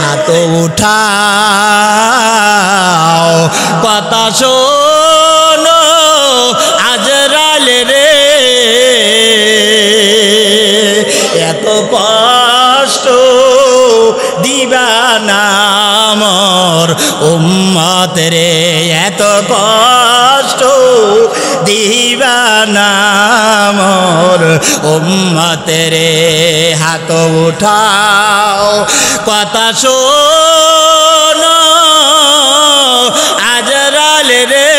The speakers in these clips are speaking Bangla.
হাত উঠাও কথা শোনো আজরাইল রে এত কষ্ট দিবা না মোর উম্মত রে এত কষ্ট দিবা না মোর উম্মত রে হাত উঠাও কথা শোনো আজরাইল রে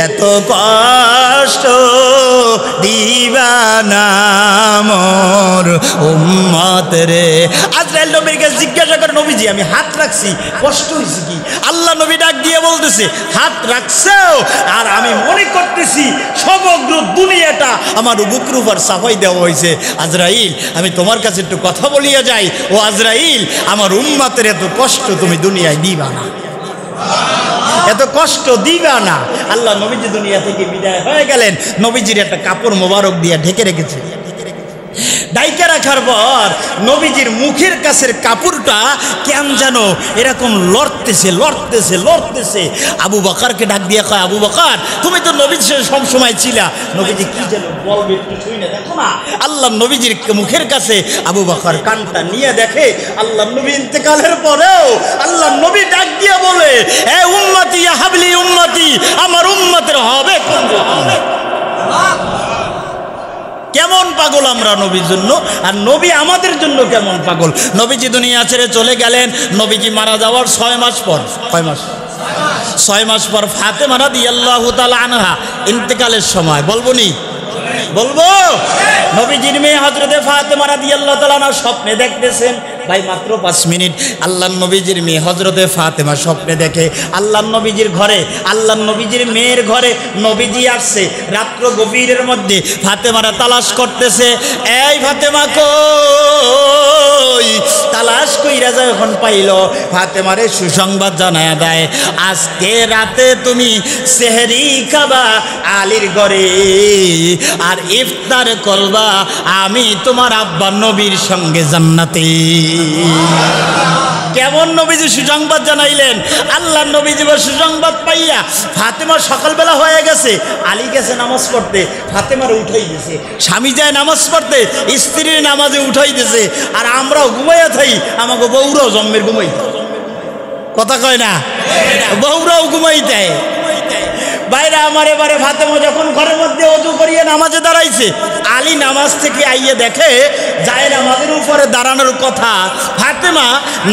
এত কষ্ট দিবা না মোর উম্মত রে আজরাইল নবীর কাছে জিজ্ঞাসা করে নবীজি আমি হাত রাখছি কষ্ট হয়েছে কি আল্লাহ নবী ডাক দিয়ে বলতেছে হাত রাখছো আর আমি মনে করতেছি সমগ্র দুনিয়াটা আমার বুকের উপর সাফাই দেওয়া হয়েছে আজরাইল আমি তোমার কাছে একটু কথা বলিয়া যাই ও আজরাইল আমার উম্মতের এত কষ্ট তুমি দুনিয়ায় দিবা না এত কষ্ট দিবা না আল্লাহ নবীজি দুনিয়া থেকে বিদায় হয়ে গেলেন নবীজির একটা কাপড় মোবারক দিয়ে ঢেকে রেখেছে ডাইকে রাখার পর নবীজির মুখের কাছের কাপড়টা কেন জানো এরকম লড়তেছে লড়তেছে লড়তেছে আবু বকরকে ডাক দিয়ে কয় আবু বকর তুমি তো নবীর সাথে সব সময় ছিলা নবীজি কি যেন বলবে একটু শুই না দেখো না আল্লাহ নবীজির মুখের কাছে আবু বকর কানটা নিয়ে দেখে আল্লাহ নবী ইন্তেকালের পরেও আল্লাহ নবী ডাক দিয়ে বলে এ উম্মতি ইয়া হাবলি উম্মতি আমার উম্মতের হবে কোন রকম কেমন পাগল আমরা নবীর জন্য আর নবী আমাদের জন্য কেমন পাগল নবীজি দুনিয়া ছেড়ে চলে গেলেন নবীজি মারা যাওয়ার 6 মাস পর 6 মাস পর ফাতেমা রাদিয়াল্লাহু তাআলা আনহা ইন্তেকালের সময় বলবনি বলবো নবীজির মেয়ে হযরতে ফাতেমা রাদিয়াল্লাহু তাআলা আনহা স্বপ্নে দেখতেছেন ভাই মাত্র 5 মিনিট আল্লাহর নবীজির মেয়ে হযরতে ফাতেমা স্বপ্নে দেখে আল্লাহর নবীজির ঘরে আল্লাহর নবীজির মেয়ের ঘরে নবীজি আসছে রাত্র গভীরের মধ্যে ফাতেমারা তালাশ করতেছে এই ফাতেমা কই তালাশ কইরা যখন পাইল ফাতেমারে সুসংবাদ জানায়া দেয় আজকে রাতে তুমি সেহরি খাবা আলীর ঘরে আর ইফতার করবা আমি তোমার আব্বা নবীর সঙ্গে জান্নাতে কেমন নবীজি সুসংবাদ জানাইলেন আল্লাহ নবীজি সুসংবাদ পাইয়া ফাতেমা সকালবেলা হয়ে গেছে আলী গেছে নামাজ পড়তে ফাতেমারে উঠাই দিয়েছে স্বামী যায় নামাজ পড়তে স্ত্রীর নামাজে উঠাই দিয়েছে আর আমরাও ঘুমাইয়া থাই আমাকে বউরাও জন্মের ঘুমাই কথা কয় না বউরাও ঘুমাই দেয় বাইরে আমার এবারে ফাতেমা যখন ঘরের মধ্যে ওযু করিয়ে নামাজে দাঁড়াইছে আলী নামাজ থেকে আইয়ে দেখে যায় নামাজের উপরে দাঁড়ানোর কথা ফাতেমা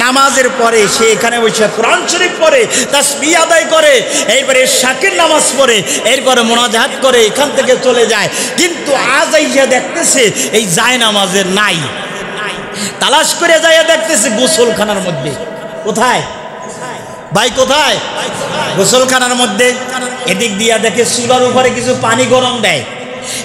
নামাজের পরে সে এখানে বসে কোরআন শরীফ পড়ে তাসবিহ আদায় করে এইবারে শাকের নামাজ পড়ে এরপরে মুনাজাত করে এখান থেকে চলে যায় কিন্তু আজ আইয়া দেখতেছে এই যায় নামাজের নাই তালাশ করে যাইয়া দেখতেছে গোসলখানার মধ্যে কোথায় ভাই কোথায় গোসলখানার মধ্যে এদিক দিয়া দেখে চুলার উপরে কিছু পানি গরম দেয়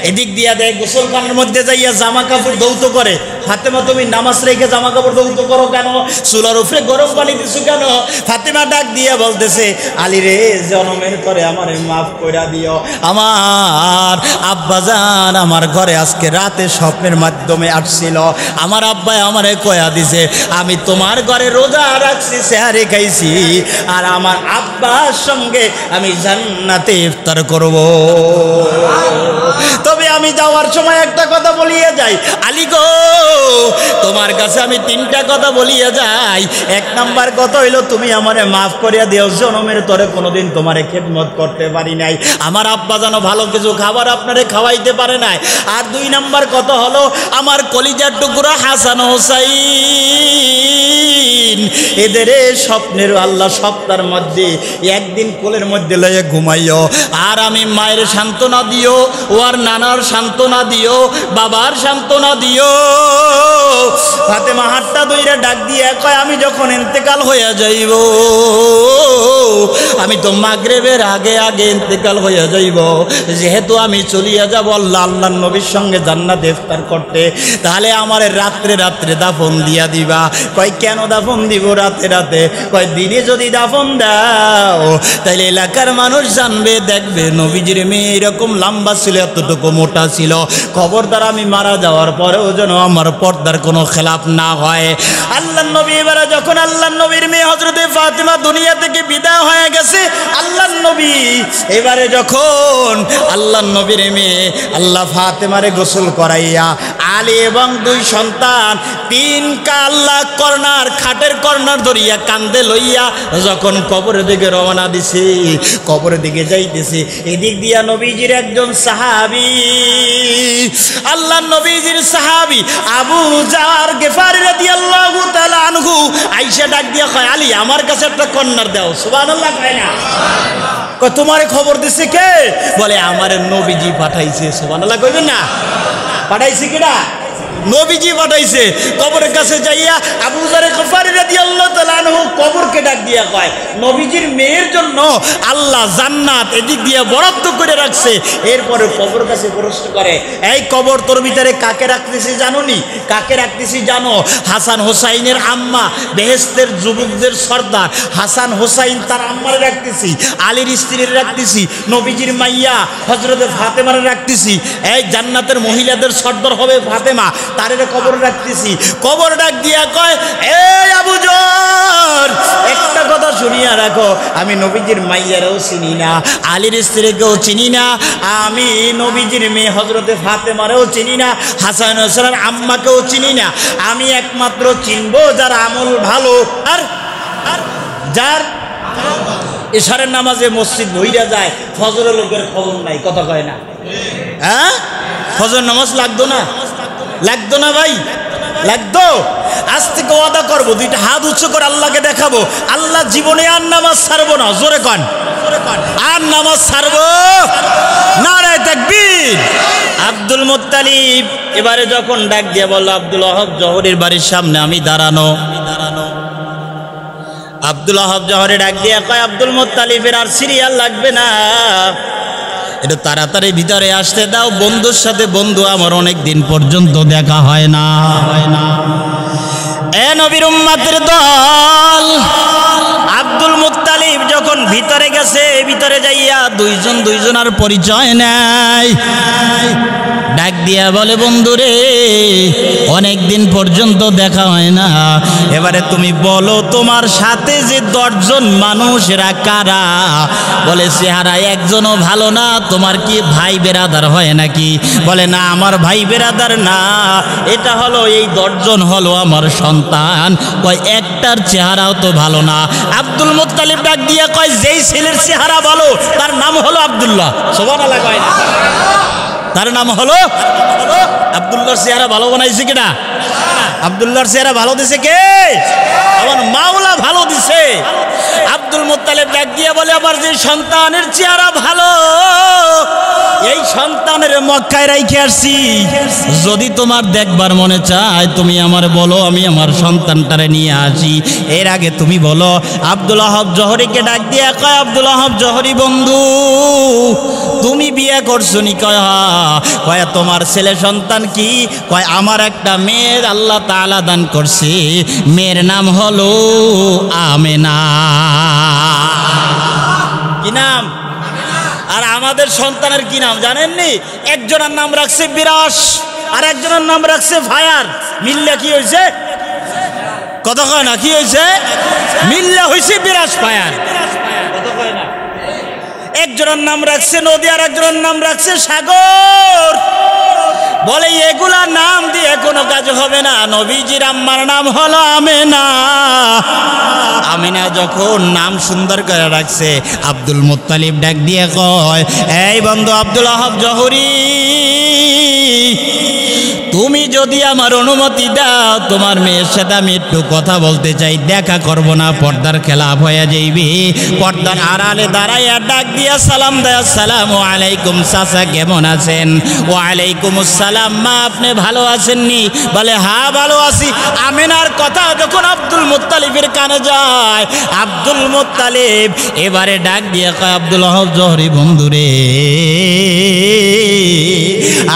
এদিক দিয়া দেয় গোসলখানার মধ্যে যাইয়া জামা কাপড় ধৌত করে ফাতেমা তুমি নামাজ রেখে জামা কাপড় ধৌত করো কেন চুলার উপরে গরম পানি দিছো কেন ফাতেমা ডাক দিয়া বলতেছে আলী রে জনমের করে আমারে মাফ কইরা দিও আমার আব্বাজান আমার ঘরে আজকে রাতে স্বপ্নের মাধ্যমে আসছিল আমার আব্বাই আমারে কয়া দিছে আমি তোমার ঘরে রোজা রাখছি সেহারি খাইছি আর আমার আব্বার সঙ্গে আমি জান্নাতে ইফতার করব তবে আমি যাওয়ার সময় একটা কথা বলিয়ে যাই আলী গো তোমার কাছে আমি 3টা কথা বলিয়ে যাই 1 নাম্বার কথা হইলো তুমি আমারে মাফ করিয়া দিও জনমের তরে কোনোদিন তোমারে খেদমত করতে পারি নাই আমার আব্বা যেন ভালো কিছু খাবার আপনারে খাওয়াইতে পারে নাই আর 2 নাম্বার কথা হলো আমার কলিজার টুকরা হাসান হোসাইন এদের স্বপ্নের আল্লাহ সপ্তাহের মধ্যে একদিন কোলের মধ্যে লয়ে ঘুমাইও আর আমি মায়ের সান্ত্বনা দিও ও আর নানার সান্ত্বনা দিও বাবার সান্ত্বনা দিও ফাতেমা হাতটা ধইরা ডাক দিয়ে কয় আমি যখন ইন্তেকাল হইয়া যাইব, আমি তো মাগরিবের আগে আগে ইন্তেকাল হইয়া যাইব, যেহেতু আমি চলিয়া যাব আল্লাহর নবীর সঙ্গে জান্নাতে ইফতার করতে, তাহলে আমার রাত্রে রাত্রে দাফন দিয়া দিবা। কয় কেন দাফন দিব রাতে রাতে? কয় দিনে যদি দাফন দাও তাহলে এলাকার মানুষ জানবে, দেখবে নবীজির মেয়ে এরকম লম্বা ছিল, এতটুকু মোটা ছিল, খবরদার আমি মারা যাওয়ার পরেও যেন আমার পর্দার কোনো খেলাপ না হয়। আল্লাহর নবী এবারে যখন আল্লাহর নবীর মেয়ে হযরতে ফাতেমা দুনিয়া থেকে বিদায় হয়ে গেছে, আল্লাহর নবী এবারে যখন আল্লাহর নবীর মেয়ে আল্লাহ ফাতেমারে গোসল করাইয়া আলী এবং দুই সন্তান তিন কাল্লা কর্নার খাটের কর্নার ধরিয়া কান্দে লইয়া যখন কবরের দিকে রওনা দিছে, কবরের দিকে যাইতেছে, এদিক দিয়া নবীজির একজন সাহাবী, আল্লাহর নবীজির সাহাবী আবু যার গিফারী রাদিয়াল্লাহু তাআলা আনহু আয়েশা ডাক দিয়া কয় আলী আমার কাছে একটা কর্নার দাও। সুবহানাল্লাহ কয় না? কয় তোমারে খবর দিছে কে? বলে আমারে নবীজি পাঠাইছে। সুবহানাল্লাহ কইবেন না? পাঠাইছে কিনা? নবীজি পাঠাইছে। কবরের কাছে যাইয়া আবু যার গিফারী রাদিয়াল্লাহু তাআলা আনহু কবরকে ডাক দিয়া কয় নবীজির মেয়ের জন্য আল্লাহ জান্নাত এদিক দিয়ে বরাদ্দ করে রাখছে। এরপরে কবর কাছে প্রশ্ন করে, এই কবর তোর ভিতরে কাকে রাখতেছি জানোনি? কাকে রাখতেছি জানো? হাসান হোসাইনের আম্মা, বেহেশতের যুবকদের সর্দার হাসান হোসাইন তার আম্মারে রাখতেছি, আলীর স্ত্রীর রাখতেছি, নবীজির মাইয়া হযরতে ফাতেমারে রাখতেছি, এই জান্নাতের মহিলাদের সর্দার হবে ফাতেমা, তারের কবর রাখতেছি। কবর ডাক দিয়া কয় এই আবু যর একটা কথা শুনিয়া রাখো, আমি নবীজির মাইয়ারও চিনি না, আলীর স্ত্রীকেও চিনি না, আমি নবীজির মেয়ে হযরতে ফাতেমারেও চিনি না, হাসান হোসেনের আম্মাকেও চিনি না, আমি একমাত্র চিনবো যার আমল ভালো আর যার এশারের নামাজে মসজিদ ভইরা যায়, ফজরের লোকের খবর নাই। কথা কয় না? হ্যাঁ, ফজর নামাজ লাগতো না? লাগতো না ভাই? লাগতো। আজ থেকে ওয়াদা করবো, দুইটা হাত উচ্চ করে আল্লাহকে দেখাবো, আল্লাহ জীবনে আর নামাজ ছাড়বো না। জোরে কন, আর নামাজ ছাড়বো। নারায়ে তাকবীর। আব্দুল মুত্তালিব এবারে যখন ডাক দিয়ে বলল আব্দুল ওয়াহাব জহরির বাড়ির সামনে আমি দাঁড়ানো, আব্দুল ওয়াহাব জহরি ডাক দিয়ে কয় আব্দুল মুত্তালিবের আর সিরিয়াল লাগবে না, একটু তাড়াতাড়ি ভিতরে আসতে দাও, বন্ধুর সাথে বন্ধু আমার অনেক দিন পর্যন্ত দেখা হয় না। এ নবীর উম্মতের দল, আব্দুল মুত্তালিব যখন ভিতরে গেছে, ভিতরে যাইয়া দুইজন দুইজনের পরিচয় নেয়, ডাক দিয়া বলে বন্ধুরে অনেক দিন পর্যন্ত দেখা হয় না, এবারে তুমি বলো তোমার সাথে যে 10 জন মানুষেরা কারা? বলে চেহারা একজনও ভালো না, তোমার কি ভাই বেরাদার হয় নাকি? বলে না আমার ভাই বেরাদার না, এটা হলো এই 10 জন হলো আমার সন্তান। কয় একটার চেহারাও তো ভালো না। আব্দুল মুত্তালিব ডাক দিয়া কয় যেই ছেলের চেহারা ভালো তার নাম হলো আব্দুল্লাহ। সুবহানাল্লাহ কয় না? তার নাম হলো আব্দুল্লাহর চেহারা ভালো বানাইছে কিনা? আব্দুল্লাহর চেহারা ভালো দিছে কে? আমার মাওলা ভালো দিছে। আব্দুল মুত্তালিব ডাক দিয়ে বলে আমার যে সন্তানের চেহারা ভালো, এই সন্তানের মক্কায় রাইখে আসছি, যদি তোমার দেখবার মনে চায় তুমি আমার বলো, আমি আমার সন্তানটারে নিয়ে আসি। এর আগে তুমি বলো। আব্দুল ওয়াহাব জহরিকে ডাক দিয়ে কয় আব্দুল ওয়াহাব জহরি বন্ধু তুমি বিয়ে করছো নি? কয় তোমার ছেলে সন্তান কি? কয় আমার একটা মেয়ে আল্লাহ তাআলা দান করছে, মেয়ের নাম হলো আমেনা। কি নাম? আর আমাদের সন্তানের কি নাম জানেননি? একজনের নাম রাখছে বিরাস, আর একজনের নাম রাখছে ফায়ার। মিল্লা কি হয়েছে? কথা কয় না? কি হয়েছে? মিল্লা হয়েছে বিরাস ফায়ার। কথা কয় না? একজনের নাম রাখছে নদী, আর একজনের নাম রাখছে সাগর। বলে এগুলা নাম দিয়ে কোনো কাজ হবে না। নবীজির আম্মার নাম হলো আমেনা। আমেনা যখন নাম সুন্দর করে রাখছে, আব্দুল মুত্তালিব ডাক দিয়ে কয় এই বন্ধু আব্দুল ওয়াহাব জহরি, তুমি যদি আমার অনুমতি দাও তোমার মেয়ের সাথে আমি একটু কথা বলতে চাই, দেখা করব না, পর্দার খেলাপ হয়ে যাইবে। পর্দার আড়ালে দাঁড়াইয়া ডাক দিয়া সালাম দেয়, আসসালামু আলাইকুম চাচা কেমন আছেন? ওয়ালাইকুম আসসালাম বলে আম্মা আপনি ভালো আছেননি? বলে হ্যাঁ ভালো আছি। আমিনার কথা যখন আব্দুল মুত্তালিবের কানে যায়, আব্দুল মুত্তালিব এবারে ডাক দিয়ে কয়, আব্দুল ওহাব জহরি বন্ধুরে,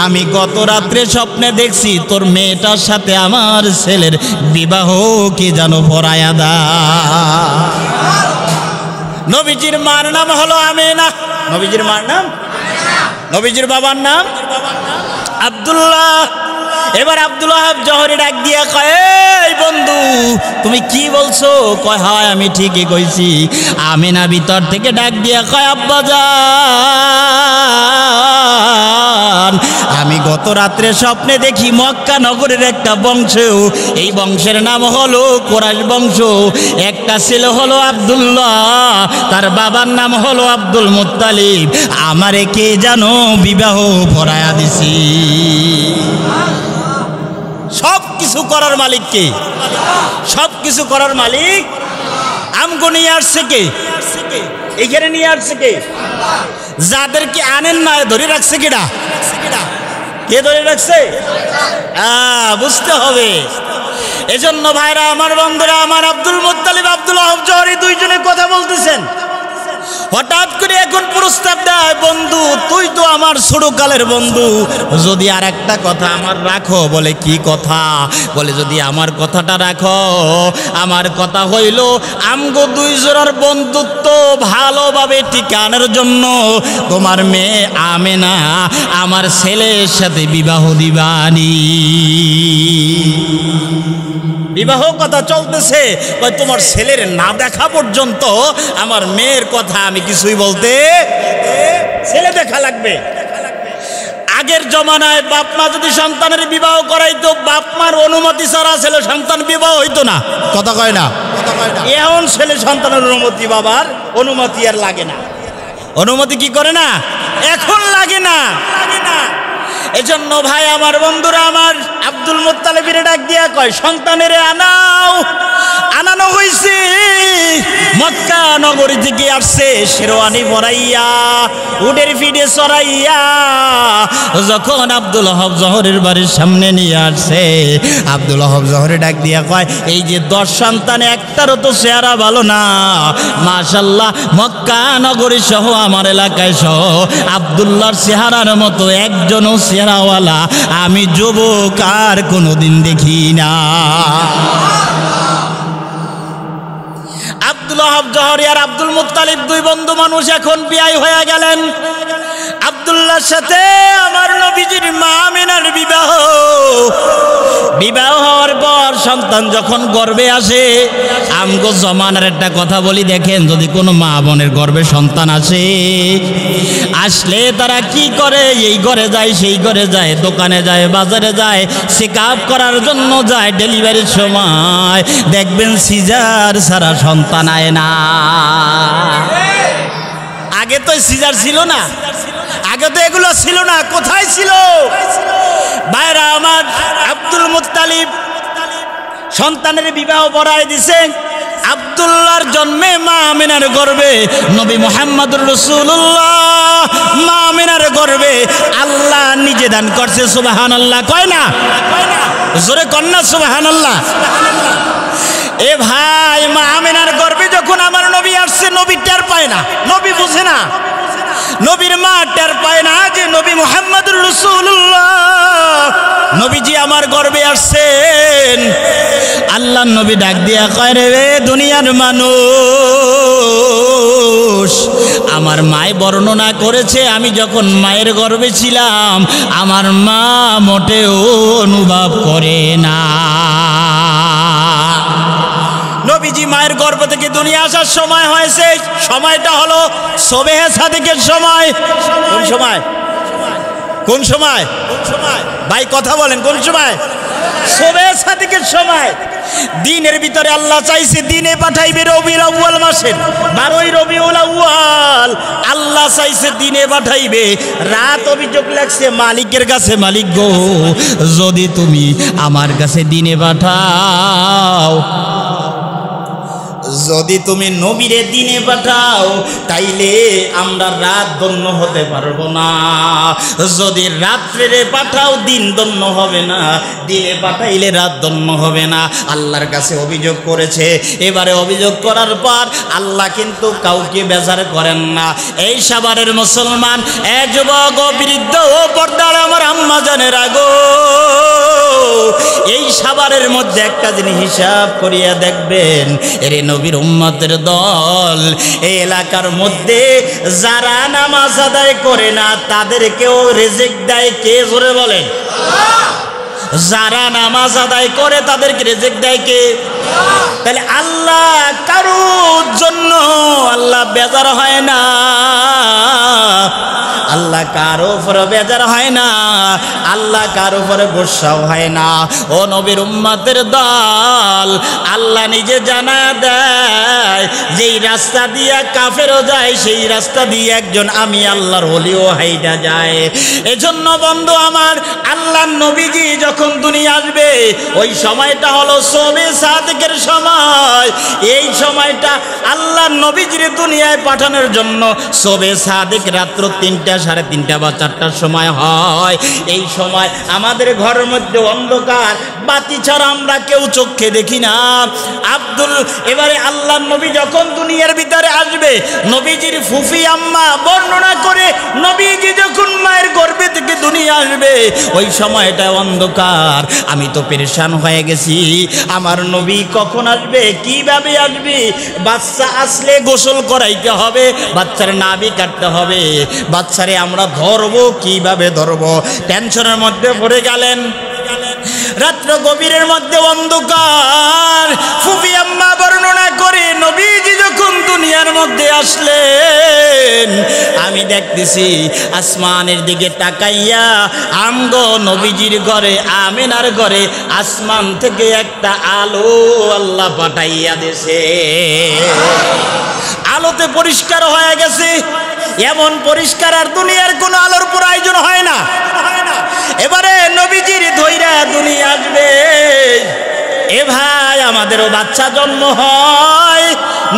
আমি গত রাত্রে স্বপ্নে দেখছি তোর মেয়েটার সাথে আমার ছেলের বিবাহ কি জানো পরায়া দা। নবীজির মার নাম হলো আমিনা। নবীজির মার নাম, নবীজির বাবার নাম আব্দুল্লাহ। এবার আব্দুল ওহাব জহরি ডাক দিয়া কয়, এই বন্ধু তুমি কি বলছো? কয় হয় আমি ঠিকই কইছি। আমিনা ভিতর থেকে ডাক দিয়া কয়, আব্বা জান, আমি গত রাত্রে স্বপ্নে দেখি মক্কা নগরের একটা বংশ, এই বংশের নাম হলো কোরাইশ বংশ। একটা ছেলে হলো আব্দুল্লাহ, তার বাবার নাম হলো আব্দুল মুত্তালিব। আমারে কে জানো বিবাহ পড়ায়া দিছি। সব কিছু করার মালিক কে? সব কিছু করার মালিক। আমগো নিয়ে আসছে কে? এখানে নিয়ে আসছে কে? যাদেরকে আনেন না ধরে রাখছে কেডা? কে ধরে রাখছে? বুঝতে হবে। এজন্য ভাইরা আমার, বন্ধুরা আমার, আব্দুল মুত্তালিব আব্দুল ওহাব জহরি দুইজনে কথা বলতেছেন। হঠাৎ করে এখন প্রস্তাব দেয়, বন্ধু তুই তো আমার ছোটকালের বন্ধু, যদি আর একটা কথা আমার রাখো। বলে কি কথা? বলে যদি আমার কথাটা রাখো। আমার কথা হইল আমগো দুই জোড়ার বন্ধুত্ব ভালোভাবে টিকানোর জন্য তোমার মেয়ে আমেনা আমার ছেলের সাথে বিবাহ দিবানি। বিবাহ কথা চলতেছে, তোমার ছেলের না দেখা পর্যন্ত আমার মেয়ের কথা আমি কিছুই বলতে, ছেলে দেখা লাগবে। আগের জমানায় বাপ মা যদি সন্তানের বিবাহ করাইতো, বাপ মার অনুমতি ছাড়া ছেলে সন্তান বিবাহ হইতো না। কথা কয় না? এখন ছেলে সন্তানের অনুমতি, বাবার অনুমতি আর লাগে না। অনুমতি কি করে না? এখন লাগে না। এজন্য ভাই আমার, বন্ধুরা আমার, আব্দুল মুত্তালিবের ডাক দিয়া কয়, সন্তানের আনাও। আনানো হইছে, মক্কা নগরী থেকে আসছে শেরওয়ানি পরাইয়া, উটের পিঠে চড়াইয়া। যখন আব্দুল ওহাব জহরের বাড়ির সামনে নিয়ে আসছে, আব্দুল ওহাব জহরে ডাক দিয়া কয়, এই যে 10 সন্তান একটারও তো চেহারা ভালো না। মাশাআল্লাহ, মক্কা নগরী সহ আমার এলাকায় সহ আব্দুল্লাহর চেহারার মতো একজনও চেহারাওয়ালা আমি যুবক আর কোনোদিন দেখি না। আব্দুল ওহাব জহরি আর আব্দুল মুত্তালিব দুই বন্ধু মানুষ এখন বিয়ে হয়ে গেলেন। আব্দুল্লাহর সাথে আমার নবীজির মা আমিনার বিবাহ। বিবাহ হওয়ার পর সন্তান যখন গর্ভে আসে, আমগো জমানার একটা কথা বলি, দেখেন যদি কোনো মা বোনের গর্ভে সন্তান আসে, আসলে তারা কি করে? এই ঘরে যায়, সেই ঘরে যায়, দোকানে যায়, বাজারে যায়, চেক আপ করার জন্য যায়। ডেলিভারির সময় দেখবেন সিজার ছাড়া সন্তান আয় না। আগে তো সিজার ছিল না, আগে তো এগুলো ছিল না। কোথায় ছিল? ভাইরা আমার, আব্দুল মুত্তালিব সন্তানের বিবাহ পড়ায় দিছে। আব্দুল্লাহর জন্মে মা আমিনার গর্ভে নবী মুহাম্মদুর রাসূলুল্লাহ মা আমিনার গর্ভে আল্লাহ নিজে দান করছে। সুবহানাল্লাহ কয় না? জোরে কন্যা সুবহানাল্লাহ। এ ভাই, মা আমিনার গর্ভে যখন আমার নবী আসছে, নবী টের পায় না, নবী বুঝে না, নবীর মা টের পায় না যে নবী মুহাম্মদুর রাসূলুল্লাহ নবীজি আমার গর্ভে আসছেন। আল্লাহ নবী ডাক দিয়া কয়, রে দুনিয়ার মানুষ, আমার মায় বর্ণনা করেছে আমি যখন মায়ের গর্ভে ছিলাম আমার মা মোটেও অনুভব করে না। নবীজি মায়ের গর্ভ থেকে দুনিয়া আসার সময় হয়েছে, সময়টা হলো সুবহে সাদিকের সময়। কোন সময়? কোন সময়? ভাই কথা বলেন, কোন সময়? সুবহে সাদিকের সময়। দিনের ভিতরে আল্লাহ চাইছে দিনে পাঠাইবে রবিউল আউয়াল মাসের 12ই রবিউল আউয়াল। আল্লাহ চাইছে দিনে পাঠাইবে। রাত অভিযোগ লাগছে মালিকের কাছে, মালিক গো যদি তুমি আমার কাছে দিনে পাঠাও, যদি তুমি নবীরে দিনে পাঠাও তাইলে আমরা রাত ধন্য হতে পারবো না, যদি রাত্রে পাঠাও দিন ধন্য হবে না, দিনে পাঠাইলে রাত ধন্য হবে না। আল্লাহর কাছে অভিযোগ করেছে। এবারে অভিযোগ করার পর আল্লাহ কিন্তু কাউকে বেজার করেন না। এই সাভারের মুসলমান, এ যুবক ও বৃদ্ধ ও পর্দার আমার আম্মা জানের আগো, এই সাভারের মধ্যে একটা জিনিস হিসাব করিয়া দেখবেন, এরে নবীর উম্মতের দল, এই এলাকার মধ্যে যারা নামাজ আদায় করে না তাদেরকেও রিজিক দেয় কে? জোরে বলেন। যারা নামাজ আদায় করে তাদেরকে রিজিক দেয় কে? তাহলে আল্লাহ কারোর জন্য আল্লাহ বেজার হয় না, আল্লাহ কারো উপরে বেজার হয় না, আল্লাহ কারো উপরে গোসাও হয় না। ও নবীর উম্মতের দল, আল্লাহ নিজে জানা দেয় যেই রাস্তা দিয়া কাফেরও যায় সেই রাস্তা দিয়ে একজন আমি আল্লাহর ওলিও হাইটা যায়। এজন্য বন্ধু আমার, আল্লাহর নবীজি যখন দুনিয়া আসবে ওই সময়টা হলো শবে সাদেকের সময়। এই সময়টা আল্লাহর নবীজির দুনিয়ায় পাঠানোর জন্য শবে সাদেক রাত্র 3টা, 3:30 বা 4টার সময় হয়। এই সময় আমাদের ঘরের মধ্যে অন্ধকার, বাতি ছাড়া আমরা কেউ চোখে দেখি না। এবারে আল্লাহর নবী যখন দুনিয়ার ভিতরে আসবে, নবীজির ফুফি আম্মা বর্ণনা করে নবীজি যখন মায়ের গর্ভে থেকে দুনিয়া আসবে ওই সময়টা অন্ধকার। আমি তো পেরেশান হয়ে গেছি, আমার নবী কখন আসবে, কিভাবে আসবে? বাচ্চা আসলে গোসল করাইতে হবে, বাচ্চার নাভি কাটতে হবে, বাচ্চারে আমরা ধরবো, কিভাবে ধরবো? টেনশনের মধ্যে পড়ে গেলেন। রাত্র গভীরের মধ্যে অন্ধকার। ফুফি আম্মা বর্ণনা করে নবীজি যখন দুনিয়ার মধ্যে আসলেন, আমি দেখতেছি আসমানের দিকে তাকাইয়া আমগো নবীজির ঘরে, আমিনার ঘরে আসমান থেকে একটা আলো আল্লাহ পাঠাইয়া দিয়েছে। আলোতে পরিষ্কার হয়ে গেছে, এমন পরিষ্কার আর দুনিয়ার কোনো আলোর প্রয়োজন হয় না। এবারে নবীজির ধইরা দুনিয়া আসবে। এ ভাই, আমাদেরও বাচ্চা জন্ম হয়,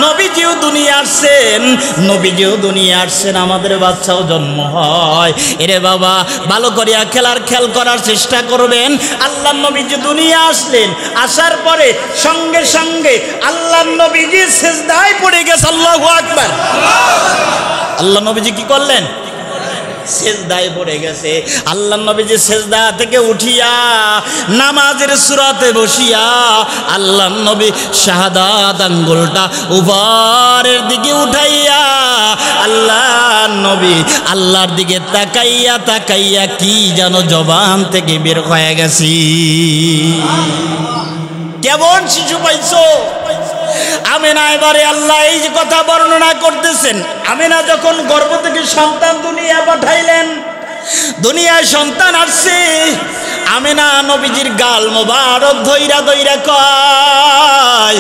নবীজিও দুনিয়া আসছেন, নবীজিও দুনিয়া আসছেন, আমাদের বাচ্চাও জন্ম হয়। এরে বাবা, ভালো করিয়া খেল করার চেষ্টা করবেন। আল্লাহ নবীজি দুনিয়া আসলেন, আসার পরে সঙ্গে সঙ্গে আল্লাহ নবীজি সিজদায় পড়ে গেছে। আল্লাহু আকবার। আল্লাহ নবীজি কি করলেন? সেজদায় পড়ে গেছে। আল্লাহ নবীজি সেজদা থেকে উঠিয়া নামাজের সূরাতে বসিয়া আল্লাহ নবী শাহাদাত আঙ্গুলটা উপরের দিকে উঠাইয়া আল্লাহ নবী আল্লাহর দিকে তাকাইয়া তাকাইয়া কি যেন জবান থেকে বের হয়ে গেছি। কেমন শিশু পাইছো? আমিনা এবারে আল্লাহ এই যে কথা বর্ণনা করতেছেন, আমিনা যখন গর্ভ থেকে সন্তান দুনিয়া পাঠাইলেন, দুনিয়ায় সন্তান আসছে, আমিনা নবীজির গাল মোবারক ধইরা ধইরা কয়,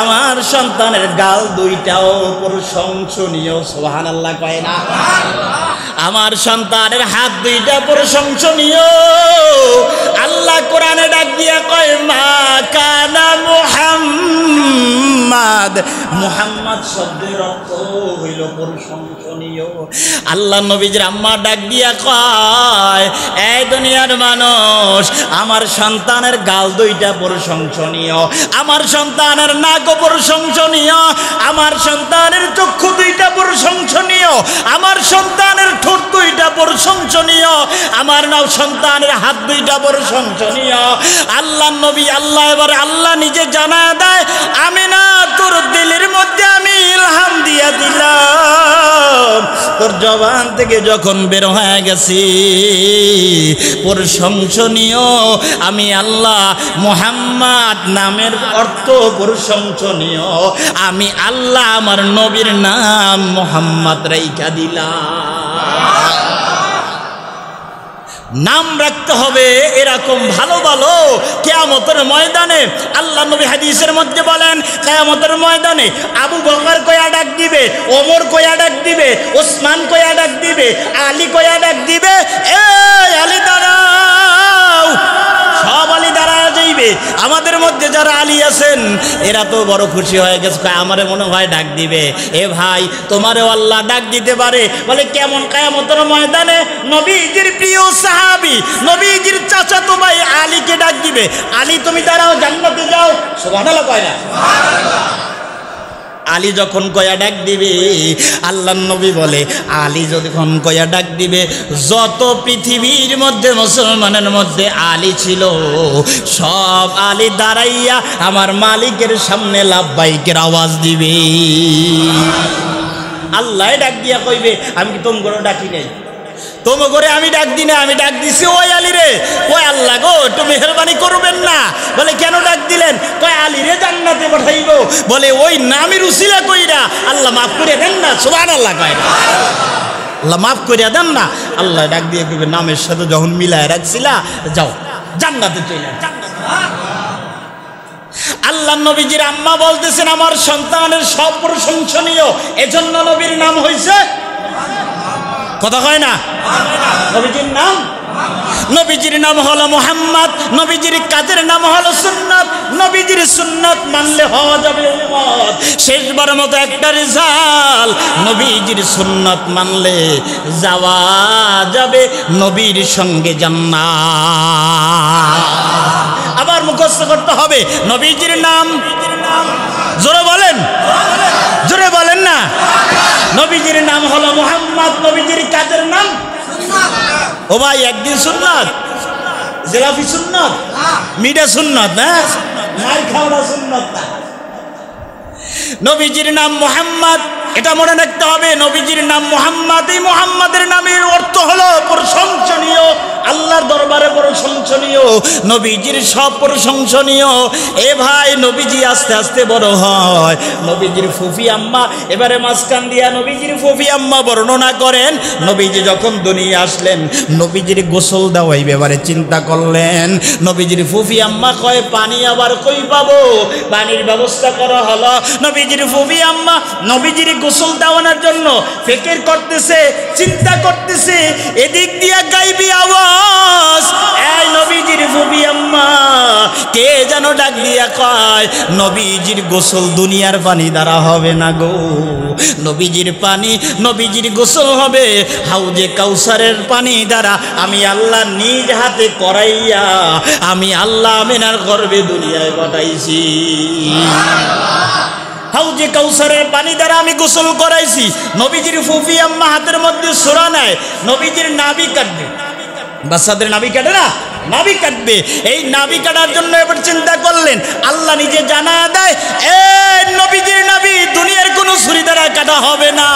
আমার সন্তানের গাল দুইটাও প্রশংসনীয়। সুবহানাল্লাহ কয় না? আমার সন্তানের হাত দুইটা প্রশংসনীয়। আল্লাহ কোরআনে ডাক দিয়া কয়, মা কানা মুহাম্মাদ, মুহাম্মদ শব্দের অর্থ হইল প্রশংসনীয়। আল্লাহ নবীজির আম্মা ডাক দিয়া কয়, এই দুনিয়ার মানুষ, আমার সন্তানের গাল দুইটা প্রশংসনীয়, আমার সন্তানের নাক প্রশংসনীয়, আমার সন্তানের চক্ষু দুইটা প্রশংসনীয়, আমার সন্তানের ঠোঁট দুইটা প্রশংসনীয়, আমার সন্তানের হাত দুইটা প্রশংসনীয়। আল্লাহ নবী এবার আল্লাহ নিজে জানা দেয়, আমিনা তোর দিলের মধ্যে আমি ইলহাম দিয়া দিলাম, তোর জবান থেকে যখন বের হয়ে গেছি প্রশংসনীয়, আমি আল্লাহ মুহাম্মদ নামের অর্থ প্রশংসনীয়, আমি আল্লাহ আমার নবীর নাম মুহাম্মদ রাইখা দিলাম। নাম রাখতে হবে এরকম ভালো ভালো। কিয়ামতের ময়দানে আল্লাহ নবী হাদিসের মধ্যে বলেন, কিয়ামতের ময়দানে আবু বকর কয়া ডাক দিবে, ওমর কয়া ডাক দিবে, ওসমান কয়া ডাক দিবে, আলী কয়া ডাক দিবে, এই আলী দাঁড়াও, সব আলী দাঁড়ায় যাইবে। আমাদের মধ্যে যারা আলী আছেন এরা তো বড় খুশি হয়ে গেছে, আমারে মনে হয় ডাক দিবে। এ ভাই তোমারও আল্লাহ ডাক দিতে পারে। বলে কেমন? কিয়ামতের ময়দানে নবীজির প্রিয় সাহাবী নবীজির চাচাতো ভাই আলীকে ডাক দিবে, আলী তুমি দাঁড়াও, জান্নাতে যাও। সুবহানাল্লাহ কয় না? আলী যখন কয়া ডাক দিবে, আল্লাহর নবী বলে আলী যখন কয়া ডাক দিবে, যত পৃথিবীর মধ্যে মুসলমানের মধ্যে আলী ছিল সব আলী দাঁড়াইয়া আমার মালিকের সামনে লাব্বাইকের আওয়াজ দিবে। আল্লাহ ডাক দিয়া কইবে আমি কি তোমগো ডাকি নাই? তোমো করে আমি ডাক দিই না, আমি ডাক দিছি ওই আলী রে। ওই আল্লাহ গো একটু মেহেরবানি করবেন না। বলে কেন ডাক দিলেন? কয় আলী রে জান্নাতে পাঠাইব। বলে ওই নামের উসিলা কইরা আল্লাহ মাফ করে দেন না। সুবহানাল্লাহ কয় না? আল্লাহ মাফ করিয়া দেন না। আল্লাহ ডাক দিয়ে কইবে নামের সাথে যখন মিলায় রাখছিলা যাও জান্নাতে চলে যাও। আল্লাহ নবীজির আম্মা বলতেছেন আমার সন্তানের সব প্রশংসনীয়, এজন্য নবীর নাম হইছে কথা কয় না? নবীজির নাম নবীজির নাম হলো মুহাম্মদ। নবীজির কাজের নাম হলো সুন্নাত। নবীজির সুন্নাত মানলে হওয়া যাবে উম্মত। শেষবারের মতো একটা রেজাল্ট, নবীজির সুন্নাত মানলে যাওয়া যাবে নবীর সঙ্গে জান্নাত। আবার মুখস্থ করতে হবে নবীজির নাম। জোরে বলেন, জোরে বলেন না। নবীজির নাম হলো মুহাম্মদ, নবীজির কাজের নাম ও ভাই একদিন সুন্নাত, জিলাপি সুন্নাত, মিঠা সুন্নাত, হ্যাঁ মার খাওয়া সুন্নাত না। নবীজির নাম মুহাম্মদ, এটা মনে রাখতে হবে। নবীজির নাম মুহাম্মদ। এই মুহাম্মাদের নামের অর্থ হলো প্রশংসনীয়, আল্লাহর দরবারে প্রশংসনীয়। নবীজির সব প্রশংসনীয়। এ ভাই নবীজি আস্তে আস্তে বড় হয়। নবীজির ফুফি আম্মা, এবারে মাঝখান দিয়া নবীজির ফুফি আম্মা বর্ণনা করেন নবীজি যখন দুনিয়া আসলেন নবীজির গোসল দেওয়াইবে, এবারে চিন্তা করলেন। নবীজির ফুফি আম্মা কয় পানি আবার কই পাবো? পানির ব্যবস্থা করা হলো। নবীজির ফুফি আম্মা নবীজির গোসল দেওয়ানোর জন্য ফিকির করতেছে, চিন্তা করতেছে। এদিক দিয়া গাইবি আওয়াজ, এই নবীজির ফুফি আম্মা কে যেন ডাক দিয়া কয় নবীজির গোসল দুনিয়ার পানি দ্বারা হবে না গো। নবীজির পানি, নবীজির গোসল হবে হাউজে কাউসারের পানি দ্বারা। আমি আল্লাহ নিজ হাতে করাইয়া আমি আল্লাহ আমিনার গর্ভে দুনিয়ায় পাঠাইছি। হাউজে কাউসারের পানি দ্বারা আমি গোসল করাইছি। নবীজির ফুফি আম্মা হাতের মধ্যে সূরা নেয়, নবীজির নাভি কাটবে। বাচ্চাদের নাভি কাটে না, নাভি কাটবে। এই নাভি কাটার জন্য এবার চিন্তা করলেন, আল্লাহ নিজে জানা দেয় এই নবীজির নাভি দুনিয়ার কোনো ছুরি দ্বারা কাটা হবে না।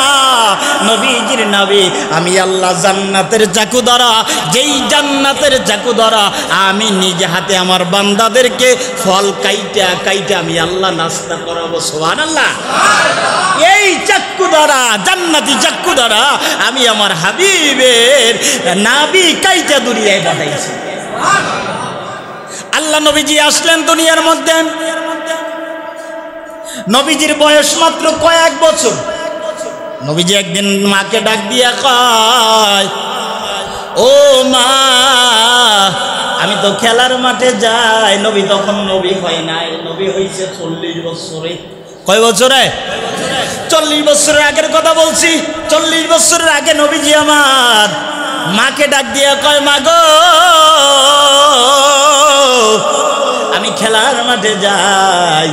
নবীজির নাভি আমি আল্লাহ জান্নাতের চাকু দ্বারা, যেই জান্নাতের চাকু দ্বারা আমি নিজে হাতে আমার বান্দাদেরকে ফল কাইটা কাইটা আমি আল্লাহ নাস্তা করাবো। সুবহানাল্লাহ। এই চাকু দ্বারা, জান্নাতি চাকু দ্বারা আমি আমার হাবিবের নাভি কাইটা দুনিয়ায় পাঠাইছি। আল্লাহ নবীজি আসলেন দুনিয়ার মধ্যে। নবীজির বয়স মাত্র কয়েক বছর। নবীজি একদিন মাকে ডাক দিয়া কয় ও মা আমি তো খেলার মাঠে যাই। নবী তখন নবী হয় নাই, নবী হয়েছে 40 বছরে। কয় বছরে? 40 বছরের আগের কথা বলছি। 40 বছরের আগে নবীজি আমার মাকে ডাক দিয়া কয় মা গো আমি খেলার মাঠে যাই।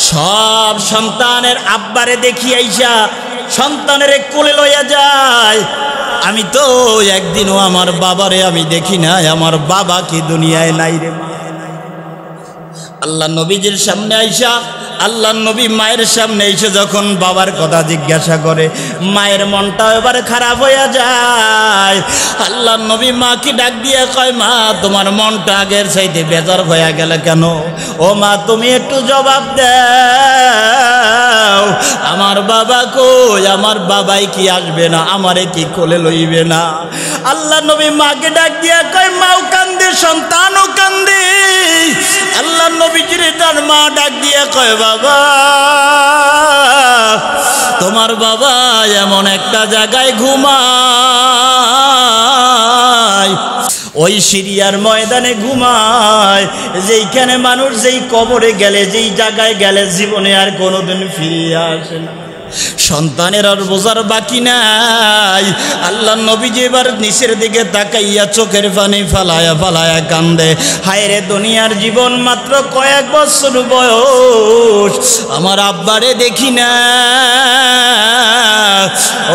সব সন্তানের আব্বারে দেখি আইসা সন্তানের কোলে লইয়া যায়। আমি তো একদিনও আমার বাবারে আমি দেখি নাই, আমার বাবা কি দুনিয়ায় নাই রে। আল্লাহ নবীজির সামনে আইসা, আল্লাহ নবী মায়ের সামনে এসে যখন বাবার কথা জিজ্ঞাসা করে মায়ের মনটা এবারে খারাপ হয়ে যায়। আল্লাহ নবী মাকে ডাক দিয়ে কয় মা তোমার মনটা আগের চাইতে বেজার হয়ে গেল কেন? ও মা তুমি একটু জবাব দাও, আমার বাবা কই? আমার বাবাই কি আসবে না? আমারে কি কোলে লইবে না? আল্লাহ নবী মাকে ডাক দিয়ে কয় মাও কান্দে সন্তানও কান্দে। আল্লাহ নবীজির তার মা ডাক দিয়ে কয় বাবা তোমার বাবা এমন একটা জায়গায় ঘুমায় ওই সিরিয়ার ময়দানে ঘুমায়, যেইখানে মানুষ যেই কবরে গেলে, যেই জায়গায় গেলে জীবনে আর কোনোদিন ফিরিয়ে আসে না। সন্তানের আর বোঝার বাকি নাই। আল্লাহ নবীজি এবার নিচের দিকে তাকাইয়া চোখের পানি ফালায়া ফালায়া কান্দে। হায় রে, দুনিয়ার জীবন মাত্র কয়েক বছর বয়স, আমার আব্বারে দেখি না।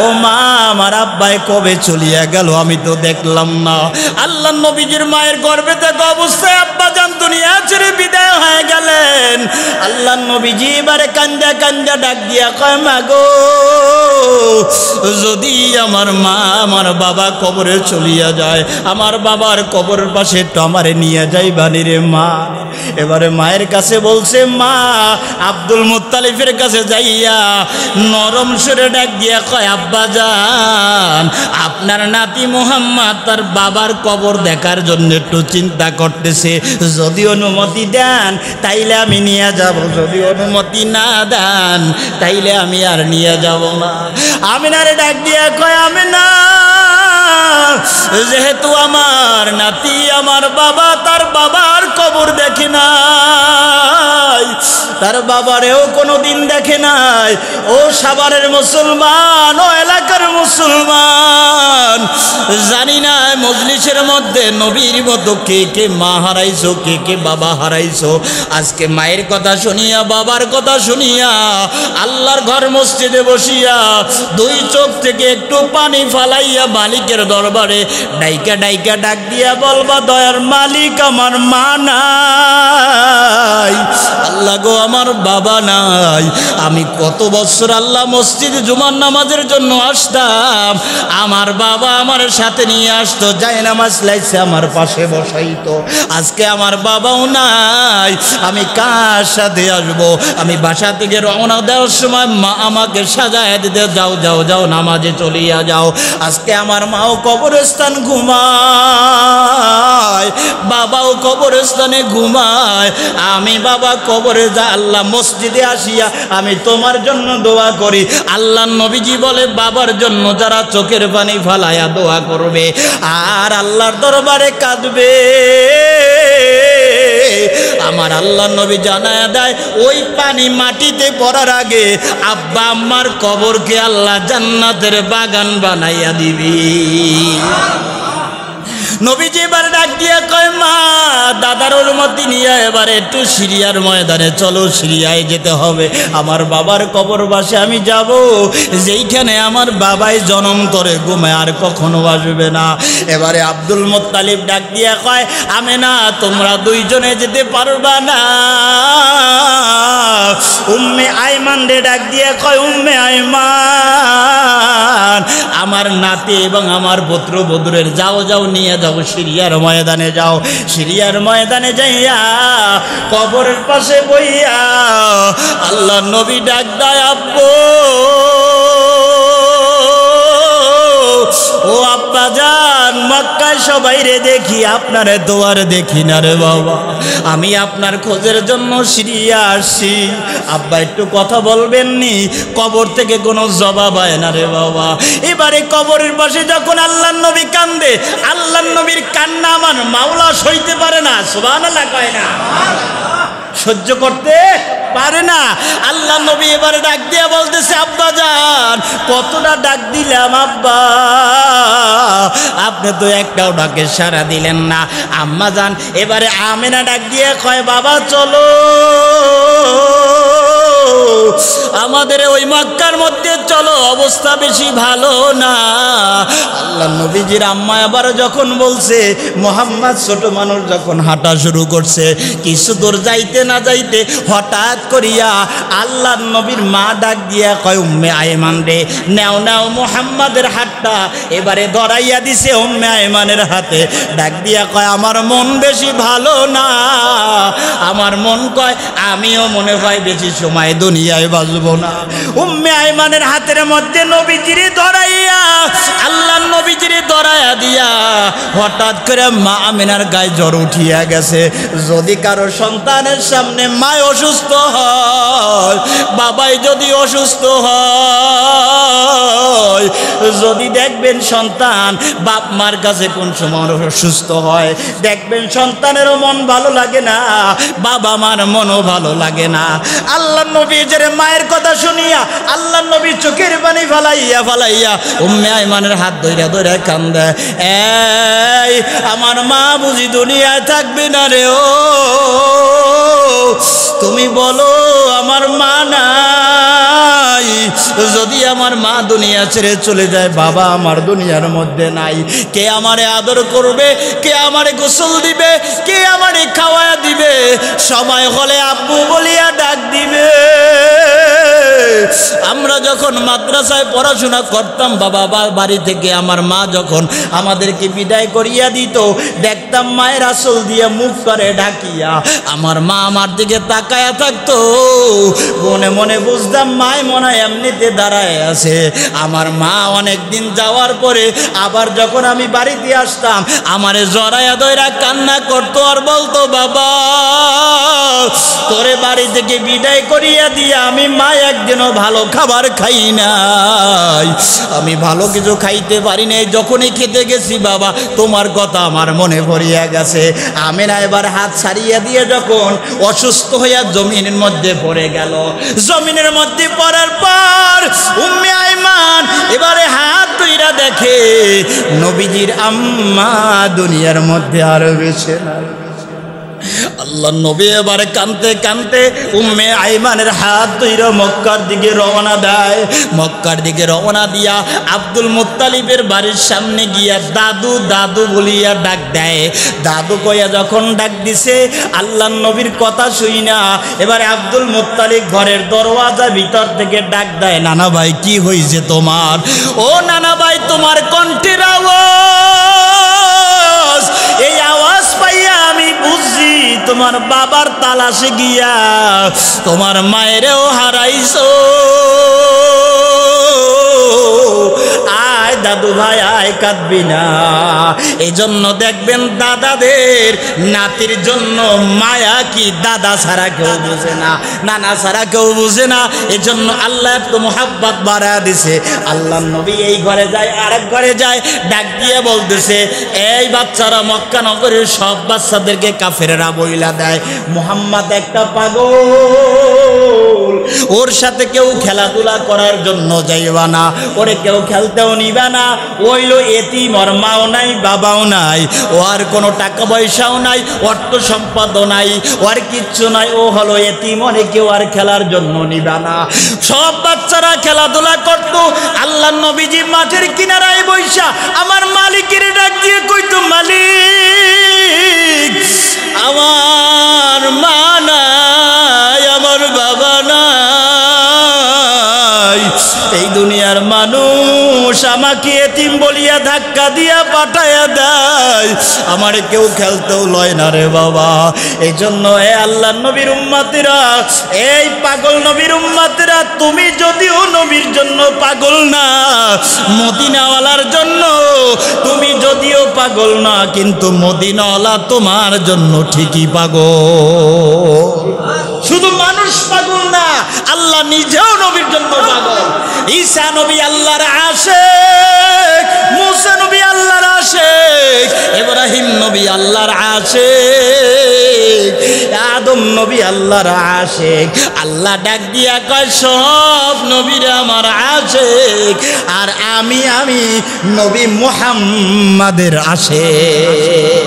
ও মা, আমার আব্বাই কবে চলিয়া গেল আমি তো দেখলাম না। আল্লাহ নবীজির মায়ের গর্ভে থাকা অবস্থায় আব্বা জান দুনিয়া ছেড়ে বিদায় হয়ে গেলেন। আল্লাহ নবীজি এবারে কান্দা কান্দা ডাক দিয়া কয়, মা গো, যদি আমার মা আমার বাবা কবরে চলিয়া যায়, আমার বাবার কবরের পাশে একটু আমারে নিয়ে যাইবানি রে মা। এবারে মায়ের কাছে বলছে, মা আব্দুল মুত্তালিফের কাছে যাইয়া নরম সুরে ডাক দিয়া কয়, আব্বা জান, আপনার নাতি মুহাম্মদ তার বাবার কবর দেখার জন্য একটু চিন্তা করতেছে, যদি অনুমতি দেন তাইলে আমি নিয়ে যাব, যদি অনুমতি না দেন তাইলে আমি আর নিয়ে যাব না। আমিনারে ডাক দিয়া কয়, আমিনা, যেহেতু আমার নাতি আমার বাবা তার বাবার কবর দেখে নাই, তার বাবারেও কোনোদিন দেখে নাই, ও সাভারের মুসলমান, ও এলাকার মুসলমান, জানি না মজলিসের মধ্যে নবীর মতো কে কে মা হারাইছো, কে কে বাবা হারাইছো। আজকে মায়ের কথা শুনিয়া, বাবার কথা শুনিয়া, আল্লাহর ঘর মসজিদে বসিয়া দুই চোখ থেকে একটু পানি ফালাইয়া মালিকের দরবারে ডাইকা ডাইকা ডাক দিয়া বলবা, দয়ার মালিক, আমার মা নাই, আল্লাহ গো আমার বাবা নাই। আমি কত বছর আল্লাহ মসজিদ জুমার নামাজের জন্য আসতাম, আমার বাবা আমার সাথে নিয়ে আসতো, যাই নামাজ লাইছে আমার পাশে বসাইতো। আজকে আমার বাবাও নাই, আমি কার সাথে আসবো? আমি বাসা থেকে রওনা দেওয়ার সময় মা আমাকে সাজায় দিতে, যাও যাও যাও নামাজে চলিয়া যাও। আজকে আমার মাও কবরস্থান ঘুমায়, বাবাও কবরস্থানে ঘুমায়, আমি বাবা কবরে যা, আল্লাহ মসজিদে আসিয়া আমি তোমার জন্য দোয়া করি। আল্লাহ নবীজি বলে, বাবার জন্য যারা চোখের পানি ফালায়া দোয়া করবে আর আল্লাহর দরবারে কাঁদবে, আমার আল্লাহ নবী জানায়া দেয়, ওই পানি মাটিতে পড়ার আগে আব্বা আম্মার কবরকে আল্লাহ জান্নাতের বাগান বানাইয়া দিবি। নবীজি এবার ডাক দিয়া কয়, মা দাদার অনুমতি নিয়ে এবার একটু সিরিয়ার ময়দানে চলো, সিরিয়ায় যেতে হবে, আমার বাবার কবর বাসে আমি যাব, যেইখানে আমার বাবাই জন্ম করে ঘুমায় আর কখনো আসবে না। এবারে আব্দুল মুত্তালিব ডাক দিয়া কয়, আমেনা, তোমরা দুইজনে যেতে পারবা না। উম্মে আইমান রে ডাক দিয়া কয়, উম্মে আইমান, আমার নাতি এবং আমার পুত্র বধূরের যাও যাও নিয়ে যাও, সিরিয়ার ময়দানে যাও। সিরিয়ার ময়দানে যাইয়া কবরের পাশে বইয়া আল্লাহ নবী ডাক দেয়, আব্বু, ও আব্বা জান, মক্কায় সবাই রে দেখি, আপনারে দোয়ার দেখি না রে বাবা, আমি আপনার খোঁজের জন্য সিরিয়া আসছি। আব্বা একটু কথা বলবেন নি? কবর থেকে কোনো জবাব হয় না রে বাবা। এবারে কবরের পাশে যখন আল্লাহ নবী কান্দে, আল্লাহ নবীর কান্না আমার মাওলা সইতে পারে না, সুবহানাল্লাহ কয় না, সহ্য করতে পারে না। আল্লাহ নবী এবারে ডাক দিয়া বলতেছে, আব্বা জান, কতটা ডাক দিলাম আব্বা, আপনি তো একটাও ডাকে সাড়া দিলেন না। আম্মা জান এবারে আমেনা ডাক দিয়ে কয়, বাবা চলো, আমাদের ওই মক্কার মধ্যে চলো, অবস্থা বেশি ভালো না। আল্লাহ নবীজির আম্মা আবার যখন বলছে, মুহাম্মদ ছোট মানুষ যখন হাঁটা শুরু করছে, কিছু দূর যাইতে না যাইতে হঠাৎ করিয়া আল্লাহ নবীর মা ডাক দিয়া কয়, উম্মে আয়মান রে, নাও নাও মুহাম্মাদের হাতটা এবারে ধরাইয়া দিছে উম্মে আয়মানের হাতে। ডাক দিয়া কয়, আমার মন বেশি ভালো না, আমার মন কয় আমিও মনে হয় বেশি সময় দুনিয়া দুনিয়ায় বাঁচবো না। উম্মে আইমানের হাতের মধ্যে নবীজিরে ধরাইয়া, আল্লাহ নবীজিরে ধরাইয়া দিয়া হঠাৎ করে মা আমিনার গায়ে জ্বর উঠিয়া গেছে। যদি কারো সন্তানের সামনে মা অসুস্থ হয়, বাবাই যদি অসুস্থ হয়, যদি দেখবেন সন্তান বাপ মার কাছে কোন সময় অসুস্থ হয়, দেখবেন সন্তানেরও মন ভালো লাগে না, বাবা মার মনও ভালো লাগে না। আল্লাহ নবী যে মায়ের কথা শুনিয়া আল্লাহ নবী চোখের পানি ফালাইয়া ফালাইয়া উম্মে আইমানের হাত ধইরা ধইরা কান্দে, এই আমার মা বুঝি দুনিয়ায় থাকবে না রে, ও তুমি বলো আমার মা নাই, যদি আমার মা দুনিয়া ছেড়ে চলে যায়, বাবা আমার দুনিয়ার মধ্যে নাই, কে আমারে আদর করবে, কে আমারে গোসল দিবে, কে আমারে খাওয়া দিবে, সময় হলে আব্বু বলিয়া ডাক দিবে। আমরা যখন মাদ্রাসায় পড়াশোনা করতাম, বাবা বাড়ি থেকে আমার মা যখন আমাদেরকে বিদায় করিয়া দিত, দেখতাম মায়ের আঁচল দিয়ে মুখ করে ঢাকিয়া আমার মা আমার দিকে তাকায়া থাকতো। মনে মনে বুঝতাম মায় মনে হয় এমনিতে দাঁড়ায় আছে। আমার মা অনেক দিন যাওয়ার পরে আবার যখন আমি বাড়িতে আসতাম, আমারে জড়াইয়া ধইরা কান্না করতো আর বলতো, বাবা তোরে বাড়ি থেকে বিদায় করিয়া দিয়া আমি মা একদিনও ভালো খাবার খাই নাই, আমি ভালো কিছু খাইতে পারি নাই। যখনই খেতে গেছি বাবা তোমার কথা আমার মনে পড়িয়া গেছে। আমি না এবার হাত ছাড়িয়া দিয়ে যখন অসুস্থ হইয়া জমিনের মধ্যে পড়ে গেল, জমিনের মধ্যে পড়ার পর উম্মে আইমান এবারে হাত ধইরা দেখে নবীজির আম্মা দুনিয়ার মধ্যে আর বেঁচে নাই। আল্লাহ নবী এবারে কানতে কানতে উম্মে আইমানের হাত ধইরা মক্কার দিকে রওনা দেয়। মক্কার দিকে রওনা দিয়া আব্দুল মুত্তালিবের বাড়ির সামনে গিয়া দাদু দাদু বলিয়া ডাক দেয়। দাদু কইয়া যখন ডাক দিছে, আল্লাহ নবীর কথা শুই না এবারে আব্দুল মুত্তালিব ঘরের দরওয়াজা ভিতর থেকে ডাক দেয়, নানা ভাই কি হইছে তোমার? ও নানা ভাই তোমার কণ্ঠের আওয়াজ, এই আওয়াজ পাইয়া আমি বুঝছি তোমার বাবার তালাশে গিয়া তোমার মায়েরও হারাইছো। আয় দাদু ভাই আয়, কাঁদবি না। এই জন্য দেখবেন দাদাদের নাতির জন্য মায়া কি দাদা ছাড়া কেউ বুঝে না, নানা ছাড়া কেউ বুঝে না। এই জন্য আল্লাহ একটু মোহাব্বত বাড়া দিছে। আল্লাহ নবী এই ঘরে যায় আরেক ঘরে যায়, ডাক দিয়ে বলতেছে, এই বাচ্চারা মক্কা নগরের সব বাচ্চাদেরকে কাফেররা বইলা দেয় মুহাম্মদ একটা পাগল, ওর সাথে কেউ খেলাধুলা করার জন্য যাইবা না, ওরে কেউ খেলতেও নিবা না। ওইলো এতিম, ওর মাও নাই বাবাও নাই, ও আর কোনো টাকা পয়সাও নাই, অর্থ সম্পদও নাই, ওর কিচ্ছু নাই, ও হলো এতিম, ওরে কেউ আর খেলার জন্য নিবা না। সব বাচ্চারা খেলাধুলা করতো। আল্লাহ নবীজি মাঠের কিনারায় বৈশা আমার মালিকের ডাক দিয়ে কইতো, মালিক আমার মা নাই, আমার বাবা নাই, এই দুনিয়ার মানুষ আমাকে এতিম বলিয়া ধাক্কা দিয়া পাঠাইয়া দেয়, আমার কেউ খেলতেও লয় না রে বাবা। এই জন্য এ আল্লাহ নবীর উম্মতিরা, এই পাগল নবীর উম্মতিরা, তুমি যদিও নবীর জন্য পাগল না, মদিনাওয়ালার জন্য তুমি যদিও পাগল না, কিন্তু মদিনাওয়ালা তোমার জন্য ঠিকই পাগল। শুধু মানুষ পাগল না, আল্লাহ নিজেও নবীর জন্য পাগল। ঈসা নবী আল্লাহর আশিক, মুসা নবী আল্লাহর আশিক, ইব্রাহিম নবী আল্লাহর আশিক, আদম নবী আল্লাহর আশিক। আল্লাহ ডাক দিয়া কয়, সব নবীরা আমার আশিক, আর আমি নবী মুহাম্মাদের আশিক।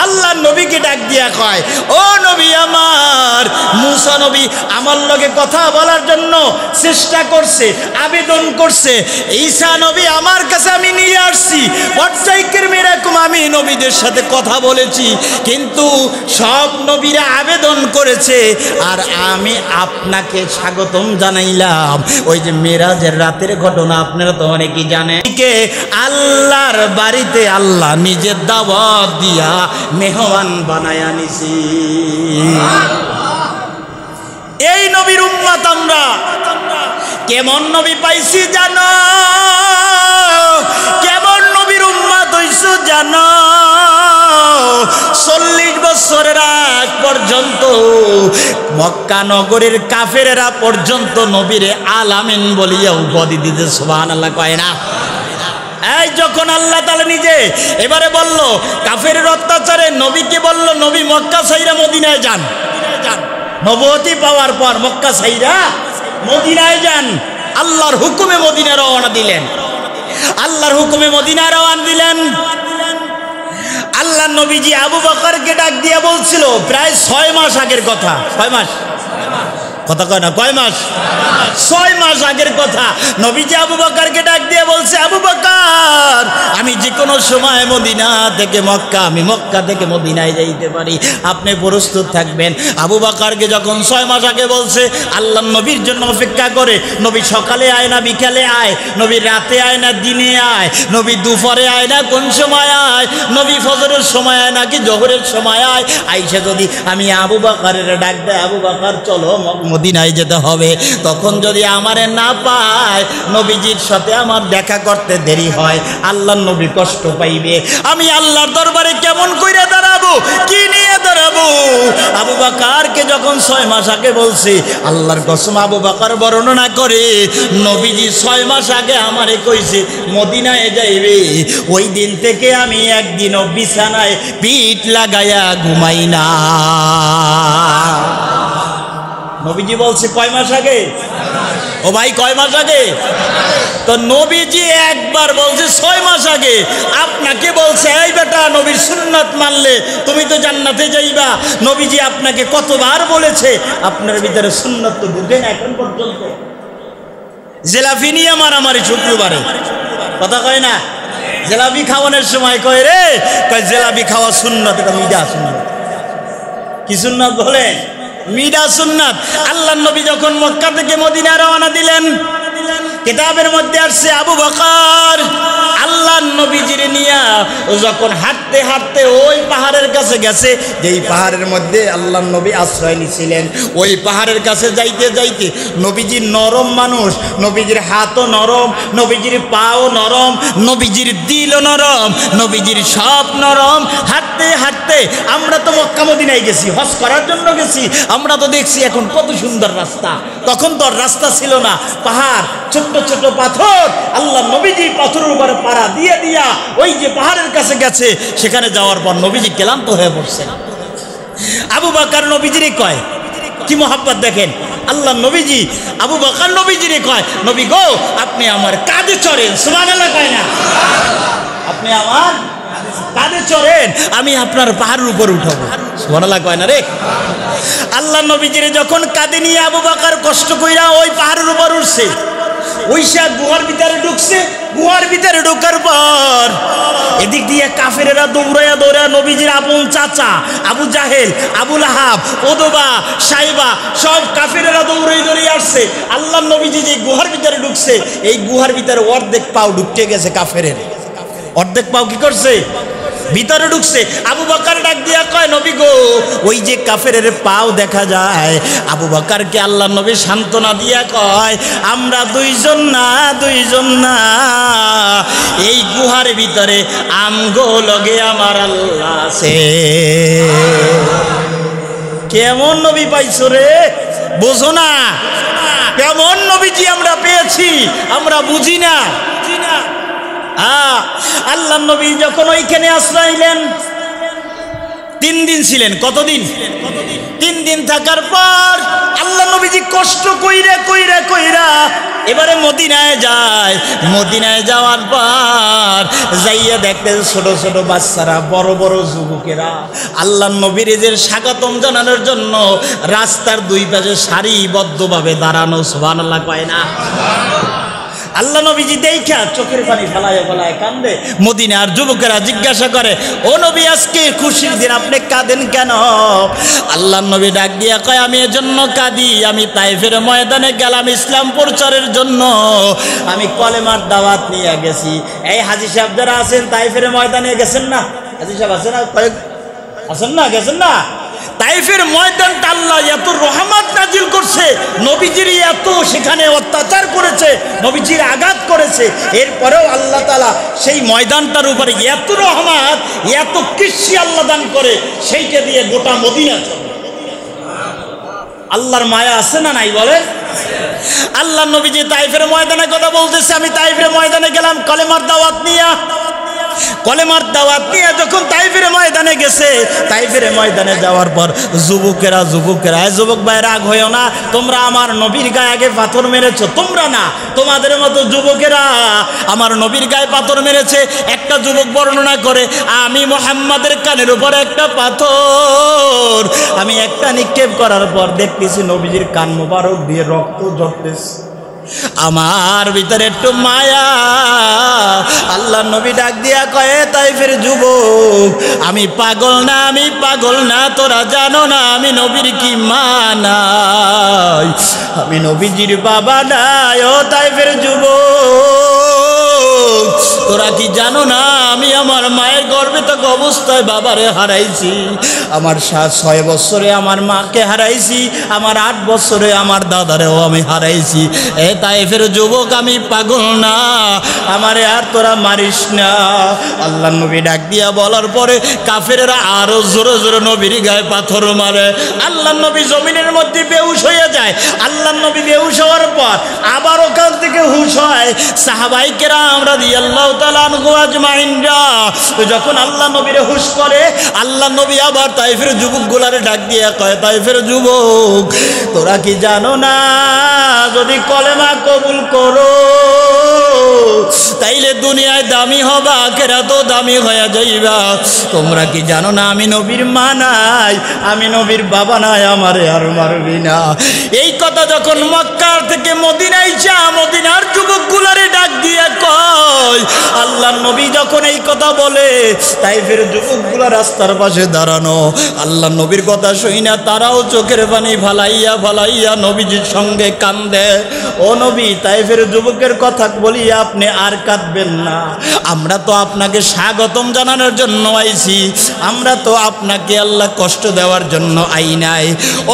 আল্লাহ নবীকে ডাক দিয়া কয়, ও নবী আমার। মুসা নবী আমার লগে কথা বলার জন্য চেষ্টা করছে, আবেদন করছে। ঈসা নবী আমার কাছে আমি নিয়ে আসছি, পর্যায়ক্রমে এরকম আমি নবীদের সাথে কথা বলেছি, কিন্তু সব নবীরা আবেদন করেছে, আর আমি আপনাকে স্বাগতম জানাইলাম। ওই যে মেরাজের রাতের ঘটনা আপনারা তো অনেকেই জানেন, আল্লাহর বাড়িতে আল্লাহ নিজের দাওয়াত দিয়া মেহমান বানায়া নিছি। এই নবীর উম্মত আমরা। কেমন নবী পাইছি জানো, কেমন নবীর উম্মত হইছো জানো, 40 বছরের আগ পর্যন্ত মক্কা নগরীর কাফেরেরা পর্যন্ত নবীরে আলামিন বলিয়া উপাধি দিতে সুবহানাল্লাহ কয় না? এই যখন আল্লাহ তাআলা নিজে এবারে বলল কাফেরের অত্যাচারে নবীকে বলল নবী মক্কা ছাইরা মদিনায় যান, নবুয়তি পাওয়ার পর মক্কা ছাইরা মদিনায় যান, আল্লাহর হুকুমে মদিনায় রওনা দিলেন। আল্লাহর হুকুমে মদিনায় রওনা দিলেন। আল্লাহ নবীজি আবু বকরকে ডাক দিয়ে বলছিল প্রায় 6 মাস আগের কথা। 6 মাস কথা কয় না, কয় মাস? 6 মাস আগের কথা। নবীজি আবু বকরকে ডাক দিয়ে বলছে, আবু বকর আমি যে কোনো সময় মদিনা থেকে মক্কা, আমি মক্কা থেকে মদিনায় যাইতে পারি, আপনি প্রস্তুত থাকবেন। আবু বকরকে যখন 6 মাস আগে বলছে, আল্লাহ নবীর জন্য অপেক্ষা করে। নবী সকালে আয় না বিকালে আয়, নবী রাতে আয় না দিনে আয়, নবী দুপুরে আয় না কোন সময় আয়, নবী ফজরের সময় আয় নাকি জোহরের সময় আয়, আইসা যদি আমি আবু বকরের ডাক দেয়, আবু বকর চলো মদিনায় যেতে হবে, তখন যদি আমারে না পায়, নবীজির সাথে আমার দেখা করতে দেরি হয়, আল্লাহর নবী কষ্ট পাইবে, আমি আল্লাহর দরবারে কেমন কইরা দাঁড়াবো, কি নিয়ে দাঁড়াবো? আবু বকরকে যখন 6 মাস আগে বলছি, আল্লাহর কসম আবু বকর বর্ণনা করে নবীজি 6 মাস আগে আমারে কইছে মদিনায় যাইবে, ওই দিন থেকে আমি একদিনও বিছানায় পিঠ লাগায়া ঘুমাই না। নবীজি বলছে কয় মাস আগে? ও ভাই কয় মাস আগে? তো নবীজি একবার বলছে 6 মাস আগে। আপনাকে বলছে এই বেটা নবীর সুন্নাত মানলে তুমি তো জান্নাতে যাইবা। নবীজি আপনাকে কতবার বলেছে, আপনার ভিতরে সুন্নাত তো ঢুকে না এখন পর্যন্ত। জিলাপি নিয়ে মারামারি শুক্রবারে, কথা কয় না? জিলাপি খাওয়ানোর সময় কয় রে, কয় জিলাপি খাওয়া সুন্নাত, এটা মিডা সুন্নাত। কি সুন্নাত বলেন? মিডা সুন্নাত। আল্লাহর নবী যখন মক্কা থেকে মদিনা রওনা দিলেন, কিতাবের মধ্যে আসছে আবু বকর আল্লাহর নবীজির নিয়া যখন হাঁটতে হাঁটতে ওই পাহাড়ের কাছে গেছে, যেই পাহাড়ের মধ্যে আল্লাহর নবী আশ্রয় নিয়েছিলেন, ওই পাহাড়ের কাছে যাইতে যাইতে নবীজির নরম মানুষ, নবীজির হাতও নরম, নবীজির পাও নরম, নবীজির দিলও নরম, নবীজির সব নরম। হাঁটতে হাঁটতে আমরা তো মক্কা মদিনায় গেছি, হজ করার জন্য গেছি, আমরা তো দেখছি এখন কত সুন্দর রাস্তা। তখন তো রাস্তা ছিল না, পাহাড়, ছোট্ট ছোট্ট পাথর। আল্লাহ নবীজি পাথরের উপরে পাড়া দিয়ে দিয়া ওই যে পাহাড়ের কাছে গেছে, সেখানে যাওয়ার পর নবীজি ক্লান্ত হয়ে পড়ছে। আবু বকর নবীজিরে কয়, কি মোহাব্বত দেখেন, আল্লাহ নবীজি আবু বকর নবীজিরে কয়, নবী গো আপনি আমার কাঁধে চড়েন, সুবহানাল্লাহ কয় না? আপনি আমার কাঁধে চড়েন, আমি আপনার পাহাড়ের উপর উঠাবো, সুবহানাল্লাহ কয় না রে? আল্লাহ নবীজিরে যখন কাঁধে নিয়ে আবু বকর কষ্ট কইরা ওই পাহাড়ের উপর উঠছে, ওইসা গুহার ভিতরে ঢুকছে। গুহার ভিতরে ঢোকার পর এদিক দিয়ে কাফেরেরা দৌড়াইয়া দৌড়াইয়া নবীজির আপন চাচা আবু জাহেল, আবু লাহাব, ওদবা, সাইবা সব কাফেরেরা দৌড়াই দৌড়িয়ে আসছে। আল্লাহ নবীজি যে গুহার ভিতরে ঢুকছে, এই গুহার ভিতরে অর্ধেক পাও ঢুকতে গেছে কাফেরের, অর্ধেক পাও কি করছে? ভিতরে ঢুকছে। আবু বকর ডাক দিয়া কয়, নবী গো ওই যে কাফেরের পাও দেখা যায়। আবু বকরকে আল্লাহ নবী সান্ত্বনা দিয়া কয়, আমরা দুইজন না, এই গুহার ভিতরে আমগো লগে আমার আল্লাহ আছে। কেমন নবী পাইছো রে, বোঝো না? কেমন নবীজি আমরা পেয়েছি, আমরা বুঝি না। আল্লাহ নবী যখন ওইখানে আশ্রয়লেন, 3 দিন ছিলেন। কতদিন? 3 দিন থাকার পর আল্লাহ নবীজি কষ্ট কইরা এবারে মদিনায় যায়। মদিনায় যাওয়ার পর যাইয়া দেখতে ছোট ছোট বাচ্চারা, বড় বড় যুবকেরা আল্লাহ নবীর যে স্বাগতম জানানোর জন্য রাস্তার 2 পাশে সারিবদ্ধভাবে দাঁড়ানো, সুবহানাল্লাহ কয় না? আল্লাহ নবীজি দেখা চোখের পানি ফেলায় ফেলায় কান্দে। মদিনার যুবকেরা জিজ্ঞাসা করে, ও নবী আজকে খুশির দিন, আপনি কাঁদেন কেন? আল্লাহ নবী ডাক দিয়া কয়, আমি এজন্য কাঁদি, আমি তাইফের ময়দানে গেলাম ইসলাম প্রচারের জন্য, আমি কলেমার দাওয়াত নিয়ে গেছি। এই হাজী সাহেব যারা আছেন তাইফের ময়দানে গেছেন না? হাজী সাহেব আছেন না? আছেন না? গেছেন না? তাইফের ময়দানটা আল্লাহ এত রহমত নাজিল করছে, নবীজির এত সেখানে অত্যাচার করেছে, নবীজির আঘাত করেছে, এরপরেও আল্লাহ তাআলা সেই ময়দানটার উপরে এত রহমত, এত কৃষি আল্লাহ দান করে, সেইটা দিয়ে গোটা মদিনা চলে। আল্লাহর মায়া আছে না নাই বলে? আল্লাহ নবীজি তাইফের ময়দানে কথা বলতেছে, আমি তাইফের ময়দানে গেলাম কলেমার দাওয়াত নিয়ে। কলেমার দাওয়াত নিয়ে যখন তাইফের ময়দানে গেছে, তাইফের ময়দানে যাওয়ার পর যুবকেরা যুবক ভাই রাগ হইও না, তোমরা আমার নবীর গায়ে আগে পাথর মেরেছো, তোমরা না, তোমাদের মতো যুবকেরা আমার নবীর গায়ে পাথর মেরেছে। একটা যুবক বর্ণনা করে, আমি মুহাম্মাদের কানের উপর একটা পাথর আমি একটা নিক্ষেপ করার পর দেখতেছি নবীজির কান মোবারক দিয়ে রক্ত ঝরতেছে। আমার ভিতরে একটু মায়া, আল্লাহ নবী ডাক দিয়া কয়ে, তাইফের যুবক, আমি পাগল না, তোরা জানো না আমি নবীর কি মা নাই, আমি নবীজির বাবা নাই। ও তাইফের যুবক, তোরা কি জানো না আমি আমার মায়ের গর্ভে থাকা অবস্থায় বাবারে হারাইছি, আমার 6 বছরে আমার মাকে হারাইছি, আমার 8 বছরে আমার দাদারেও আমি হারাইছি। এ তাইফের যুবক, আমি পাগল না, আমারে আর তোরা মারিস না। আল্লাহ নবী ডাক দিয়া বলার পরে কাফেররা আরো জোরে জোরে নবীর গায়ে পাথর মারে। আল্লাহ নবী জমিনের মধ্যে বেহুশ হয়ে যায়। আল্লাহ নবী বেহুশ হওয়ার পর আবার ওখান থেকে হুশ হয় সাহাবায়ে কেরাম রাদিয়াল্লাহু তাআলা আনহু আজমাইনরা। যখন আল্লাহ নবীরে হুশ করে, আল্লাহ নবী আবার তাইফের যুবকগুলারে ডাক দিয়া কয়, তাইফের যুবক, তোরা কি জানো না যদি কলেমা কবুল করো তাইলে দুনিয়ায় দামি হবা, আখিরাতেও দামি হয়ে যাইবা। তোমরা কি জানো না আমি নবীর মা নাই, আমি নবীর বাবা নাই, আমারে আর মারবি না। এই কথা যখন মক্কা থেকে মদিনায় মদিনার যুবকগুলারে ডাক দিয়ে কয়, আল্লাহ নবী যখন এই কথা বলে, তাইফের যুবকগুলা রাস্তার পাশে দাঁড়ানো, আল্লাহ নবীর কথা শুই না তারাও চোখের পানি ফালাইয়া নবীজির সঙ্গে কান্দে। ও নবী, তাইফের যুবকের কথা বলিয়া আপনি আর কাঁদবেন না, আমরা তো আপনাকে স্বাগতম জানানোর জন্য আইছি, আমরা তো আপনাকে আল্লাহ কষ্ট দেওয়ার জন্য আই নাই।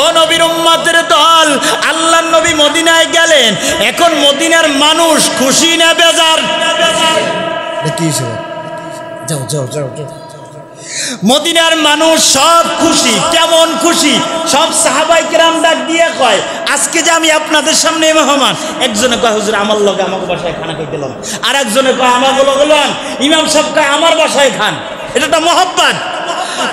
ও নবীর উম্মতের দল, আল্লাহ নবী মদিনায় গেলেন, এখন মদিনার মানুষ খুশি না বেজার? মদিনার মানুষ সব খুশি। কেমন খুশি? সব সাহাবায়ে কেরাম ডাক দিয়ে কয়, আজকে যে আমি আপনাদের সামনে মেহমান। একজনে কয়, হুজুর আমার লগে আমাকে বাসায় খানা খাইতে গেলাম, আর একজনে কয় আমার গেলাম, ইমাম সাহেব কয় আমার বাসায় খান। এটা একটা মহব্বত।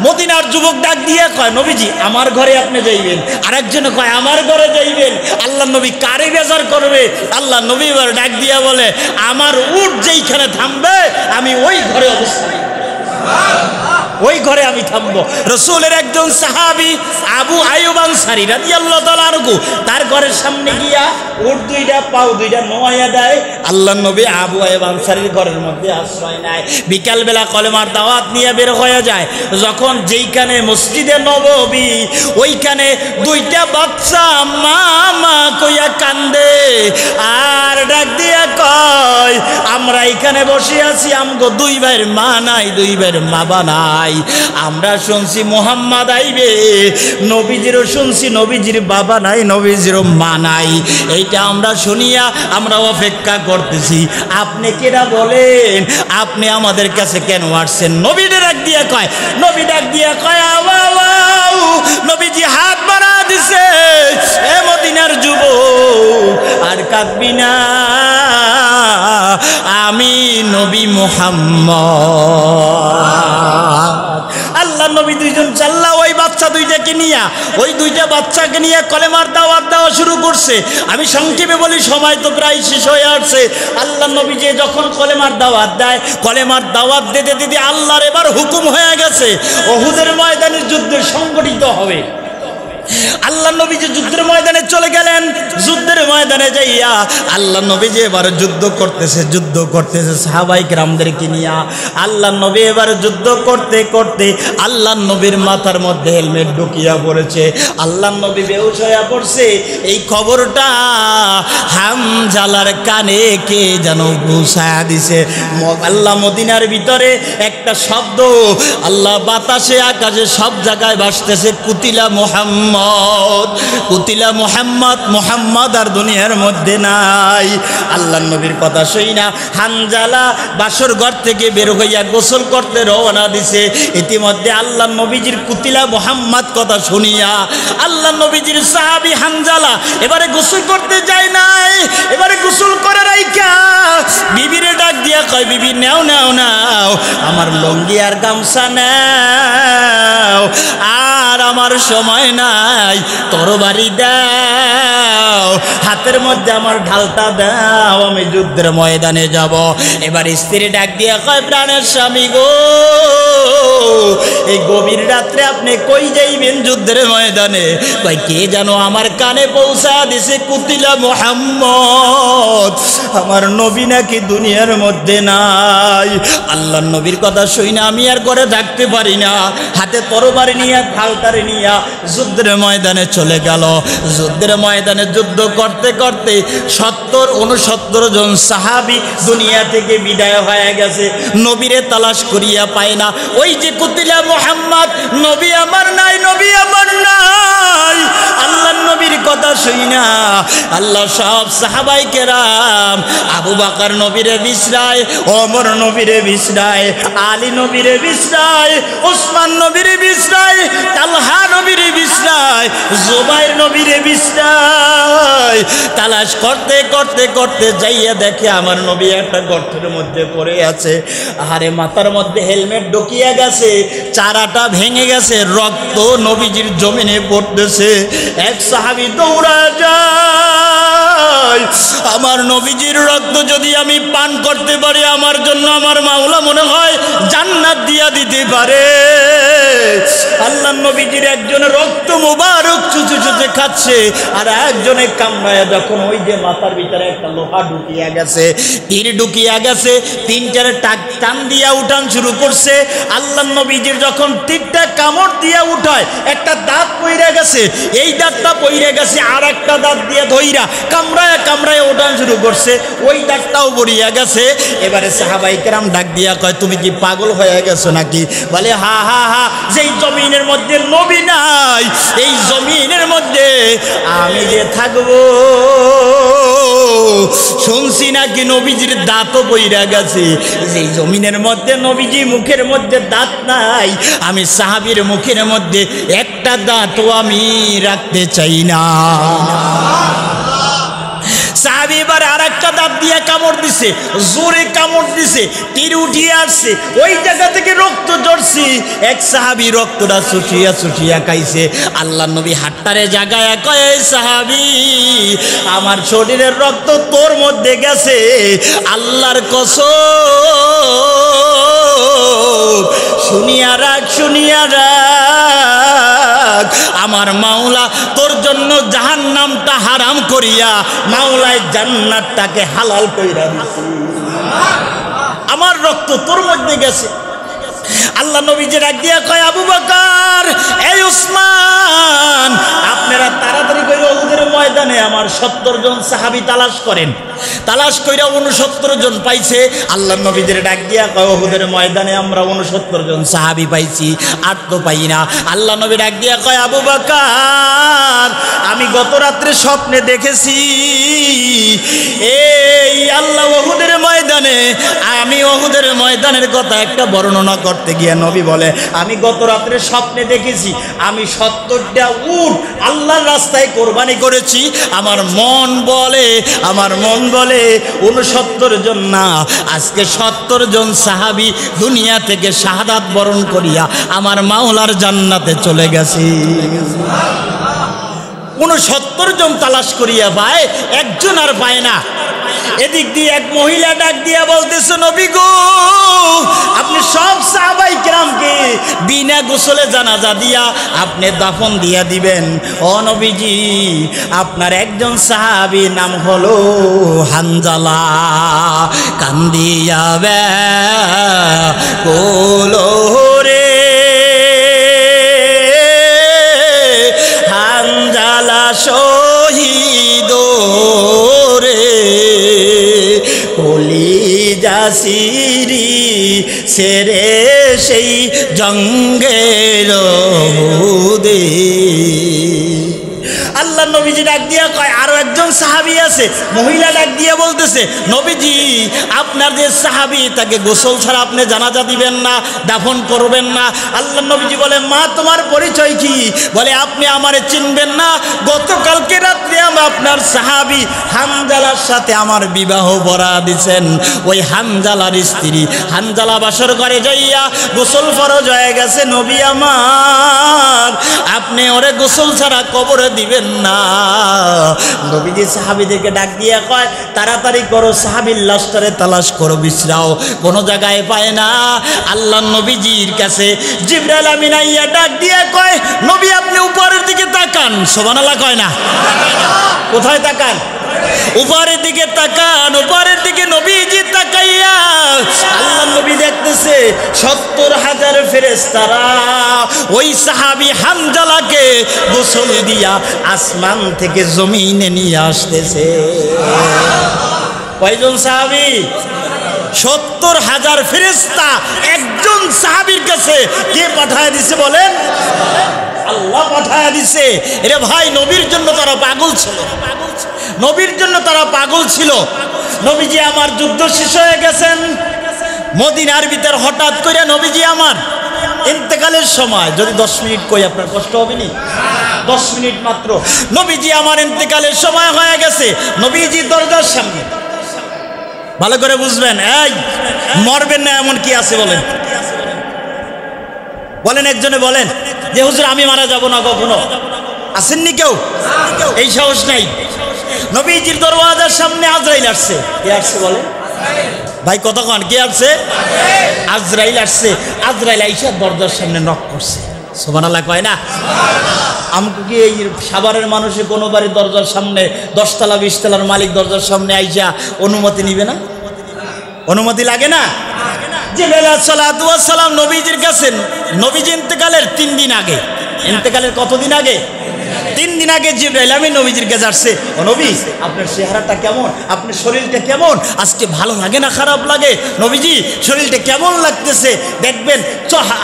মদিনার যুবক ডাক দিয়ে কয়, নবীজি আমার ঘরে আপনি যাইবেন, আর একজনে কয় আমার ঘরে যাইবেন। আল্লাহ নবী কারে বেজার করবে? আল্লাহ নবী এবার ডাক দিয়া বলে, আমার উট যেইখানে থামবে আমি ওই ঘরে অবস্থান, ওই ঘরে আমি থামবো। রসুলের একজন সাহাবী আবু আইয়ুব আনসারী রাদিয়াল্লাহু তাআলা আনহু, তার ঘরের সামনে গিয়া উট দুইটা পাও দুইটা নোয়া দেয়। আল্লাহ নবী আবু আইয়ুব আনসারীর ঘরের মধ্যে আশ্রয় নেয়। বিকালবেলা কলেমার দাওয়াত নিয়ে বের হয়ে যায়। যখন যেইখানে মসজিদে নববী, ওইখানে দুইটা বাচ্চা মা মা কইয়া কান্দে, আর ডাক দিয়া কয়, আমরা এখানে বসে আছি, আমগো দুই ভাইয়ের মা নাই, দুই ভাইয়ের বাবা নাই। আমরা শুনছি মুহাম্মদ আইবে, নবীজিরও শুনছি নবীজির বাবা নাই, নবীজিরও মা নাই। এইটা আমরা শুনিয়া আমরা অপেক্ষা করতেছি, আপনি কেনা বলেন, আপনি আমাদের কাছে কেন আসছেন? নবী ডাক দিয়া কয়, নবীজি হাত বাড়া দিছে, এ মদিনার যুবক আর কাঁদবি না, আমি নবী মুহাম্মদ। আল্লাহ নবী দুইজন চাল্লা ওই বাচ্চা দুইটাকে নিয়ে, ওই দুইটা বাচ্চাকে নিয়ে কলেমার দাওয়াত দেওয়া শুরু করছে। আমি সংক্ষেপে বলি, সময় তো প্রায় শেষ হয়ে আসছে। আল্লাহ নবী যে যখন কলেমার দাওয়াত দেয়, কলেমার দাওয়াত দিতে দিতে আল্লাহর এবার হুকুম হয়ে গেছে উহুদের ময়দানে যুদ্ধ সংগঠিত হবে। আল্লাহ নবী যে যুদ্ধের ময়দানে চলে গেলেন, যুদ্ধের ময়দানে যাইয়া আল্লাহ নবী যে এবার যুদ্ধ করতেছে সাহাবায়ে কেরামদেরকে নিয়ে। আল্লাহ নবী এবার যুদ্ধ করতে করতে আল্লাহ নবীর মাথার মধ্যে হেলমেট ঢুকিয়া পড়েছে, আল্লাহ নবী বেহুশ হয়ে পড়ছে। এই খবরটা হামজালার কানে কে যেন পৌঁছায়া দিছে। আল্লাহ মদিনার ভিতরে একটা শব্দ, আল্লাহ বাতাসে আকাশে সব জায়গায় ভাসতেছে, কুতিলা মুহাম্মদ, মুহাম্মদ, কুতিলা মুহাম্মদ, মুহাম্মদ আর দুনিয়ার মধ্যে নাই। আল্লাহর নবীর কথা শুই না হানজালা বাসর ঘর থেকে বের হইয়া গোসল করতে রওনা দিছে। ইতিমধ্যে আল্লাহর নবীজির কুতিলা মুহাম্মদ কথা শুনিয়া আল্লাহর নবীজির সাহাবী হানজালা এবারে গোসল করতে যায় নাই, এবারে গোসল করে রাইখা বিবিরে ডাক দিয়া কয়, বিবি নাও নাও নাও আমার লঙ্গি আর গামছা নাও, আর আমার সময় নাই, তরবারি দাও, হাতের মধ্যে আমার ঢালটা দাও, আমি যুদ্ধের ময়দানে যাব। এবার স্ত্রী ডাক দিয়া কয়, প্রাণের স্বামী গো, এই গভীর রাত্রে আপনি কই যাইবেন যুদ্ধের ময়দানে? কয় কে জানো আমার কানে পৌঁছা দিছে কুতিলা মুহাম্মদ, আমার নবী নাকি দুনিয়ার মধ্যে নাই। আল্লাহর নবীর কথা শুই না আমি আর ঘরে থাকতে পারি না, হাতে তরবারি নিয়ে ঢালটারে নিয়ে যুদ্ধের ময়দানে চলে গেল। যুদ্ধের ময়দানে যুদ্ধ করতে করতে 70-69 জন সাহাবী দুনিয়া থেকে বিদায় হয়ে গেছে, নবীরে তালাশ করিয়া পায় না। ওই যে কুতিলা মুহাম্মদ, নবী আমার নাই, নবী আমার নাই। আল্লাহর নবীর কথা শুই না আল্লাহ সব সাহাবায়ে কেরাম, আবু বকর নবীরে বিছরায়, ওমর নবীরে বিছরায়, আলী নবীরে বিছরায়, ওসমান নবীরে বিছরায়, তালহা নবীরে বিছরায়, জুবাইর নবীরে বিছরায়। তালাশ করতে করতে করতে যাইয়া দেখে আমার নবী একটা গর্তের মধ্যে পড়ে আছে। আরে মাথার মধ্যে হেলমেট ঢুকিয়া গেছে, চারাটা ভেঙে গেছে, রক্ত নবীজির জমিনে পড়তেছে। এক সাহাবী দৌড়া যায়, আমার নবীজির রক্ত যদি আমি পান করতে পারি আমার জন্য আমার মাওলা মনে হয় জান্নাত দিয়া দিতে পারে। আল্লাহর নবীজির একজন রক্ত মোবারক চুচু চুচে খাচ্ছে, আর একজনে কামড়ায় যখন ওই যে মাথার ভিতরে একটা লোহা ঢুকিয়া গেছে, তীর ঢুকিয়া গেছে, 3-4 টান দিয়া উঠান শুরু করছে। আল্লাহর নবীজির যখন তীরটা কামড় দিয়া উঠায় একটা দাঁত পইরা গেছে, এই দাঁতটা পইরা গেছে, আর একটা দাঁত দিয়ে ধইরা কামড়ায় কামড়ায় উঠান শুরু করছে, ওই দাঁতটাও পড়িয়া গেছে। এবারে সাহাবায়ে কেরাম ডাক দিয়া কয়, তুমি কি পাগল হয়ে গেছো নাকি? বলে হা হা হা, যেই জমিনের মধ্যে নবী নাই এই জমিনের মধ্যে আমি যে থাকবো। শুনছি নাকি নবীজির দাঁতও পইরা গেছে, যেই জমিনের মধ্যে নবীজি মুখের মধ্যে দাঁত নাই, আমি সাহাবীর মুখের মধ্যে একটা দাঁতও আমি রাখতে চাই না। সাহাবী এবার আর একটা দাঁত দিয়ে কামড় দিছে, জোরে কামড় দিছে, তীর উঠিয়ে আসছে, ওই জায়গা থেকে রক্ত ঝরছে। এক সাহাবী রক্তটা চুষিয়া চুষিয়া খাইছে। আল্লাহর নবী হাতটারে জাগায়া কয়, সাহাবী আমার শরীরের রক্ত তোর মধ্যে গেছে, আল্লাহর কসম শুনিয়া রাখ, শুনিয়া রাখ, আমার মাওলা তোর জন্য জাহান্নামটা হারাম করিয়া মাওলায় জান্নাতটাকে হালাল কইরা দিছে। আমার রক্ত তোর মধ্যে গেছে। আল্লাহ নবীজি ডাক দিয়া কয়, আবু বকর, এই উসমান, আপনারা তাড়াতাড়ি করে উহুদের ময়দানে আমার 70 জন সাহাবী তালাশ করেন। তালাশ কইরা 69 জন পাইছে। আল্লাহ নবীদের ডাক দিয়া কয়, উহুদের ময়দানে আমরা 69 জন সাহাবী পাইছি, আর তো পাই না। আল্লাহ নবী ডাক দিয়া কয়, আবু বকর, আমি গত রাত্রে স্বপ্নে দেখেছি এই আল্লাহ উহুদের ময়দানে, আমি উহুদের ময়দানের কথা একটা বর্ণনা করতে গিয়ে নবী বলে, আমি গত রাত্রে স্বপ্নে দেখেছি আমি 70টা উট আল্লাহর রাস্তায় কোরবানি করেছি। আমার মন বলে 69 জন না, আজকে 70 জন সাহাবী দুনিয়া থেকে শাহাদাত বরণ করিয়া আমার মাওলার জান্নাতে চলে গেছে। 69 জন তালাশ করিয়া পায়, একজন আর পায় না। এদিক দিয়ে এক মহিলা ডাক দিয়া বলতেছে, নবী গো, আপনি সব সাহাবায়ে কেরামকে বিনা গোসলে জানাজা দিয়া আপনি দাফন দিয়া দিবেন। ও নবীজি, আপনার একজন সাহাবী নাম হলো হানজালা, কান্দিয়া কোলো রে হানজালা শহীদ রে, কলিজা সিরি সেরে সেই জঙ্গের উহুদে। আল্লাহ নবীজি ডাক দিয়া কয়, আরো একজন সাহাবী আছে, মহিলা ডাক দিয়ে বলতেছে, নবীজি আপনার যে সাহাবী তাকে গোসল ছাড়া আপনি জানাজা দিবেন না, দাফন করবেন না। আল্লাহ নবীজি বলে, মা তোমার পরিচয় কি? বলে, আপনি আমারে চিনবেন না, গতকালকে রাত্রে আমি আপনার সাহাবী হানজালার সাথে আমার বিবাহ বরা দিছেন। ওই হানজালার স্ত্রী হানজালা বাসর ঘরে যাইয়া গোসল ফরজ হয়ে গেছে, নবী আমার আপনি ওরে গোসল ছাড়া কবরে দিবেন না। নবীজি সাহাবীদেরকে ডাক দিয়ে কয়, তাড়াতাড়ি করো, সাহাবীর লাশটারে তালাশ করো, বিশ্রাও, কোনো জায়গায় পায় না। আল্লাহ নবীজির কাছে জিবরাইল আমিন আইয়া ডাক দিয়ে কয়, নবী আপনি উপরের দিকে তাকান। সুবহানাল্লাহ কয় না? কোথায় তাকান? উপরের দিকে তাকান। উপরের দিকে নবীজি তাকাইয়া আল্লাহ নবী দেখতেছে ৭০,০০০ ফেরেশতারা ওই সাহাবী হানজালাকে গোসল দিয়া আসমান থেকে জমিনে নিয়ে আসতেছে। কয়জন সাহাবী? ৭০,০০০ ফেরেশতা একজন সাহাবীর কাছে কে পাঠায় দিছে বলেন? আল্লাহ পাঠায় দিছে। এরে ভাই, নবীর জন্য তারা পাগল ছিল, নবীর জন্য তারা পাগল ছিল। নবীজি আমার যুদ্ধ শেষ হয়ে গেছেন, মদিনার ভিতর হঠাৎ করে নবীজি আমার ইন্তেকালের সময়, যদি ১০ মিনিট কই আপনার কষ্ট হবে নি? ১০ মিনিট মাত্র। নবীজি আমার ইন্তেকালের সময় হয়ে গেছে, নবীজি দরজার সামনে, ভালো করে বুঝবেন, এই মরবেন না এমন কি আছে বলেন? বলেন, একজনে বলেন যে হুজুর আমি মারা যাব না কখনো, আসেননি কেউ? এই সাহস নাই। নবীজির দরওয়াজার সামনে আজরাইল আসছে। কে আসছে বলে? ভাই কতক্ষণ কে আসছে? আজরাইল আসছে। আজরাইল আইসা দরজার সামনে নক করছে। সুবহানাল্লাহ কয় না? আমাকে কি এই সাভারের মানুষে কোনো বাড়ির দরজার সামনে ১০ তলা ২০ তলার মালিক দরজার সামনে আইসা অনুমতি নিবে না? অনুমতি লাগে না? জিবরাইল সালাতু ওয়াস সালাম নবীজির কাছে, নবীজি ইন্তেকালের ৩ দিন আগে, ইন্তেকালের কতদিন আগে? ৩ দিন আগে জিবরাইল আমিন নবীজির কাছে আসছে। ও নবী, আপনার চেহারাটা কেমন? আপনার শরীরটা কেমন? আজকে ভালো লাগে না খারাপ লাগে? নবীজি শরীরটা কেমন লাগতেছে? দেখবেন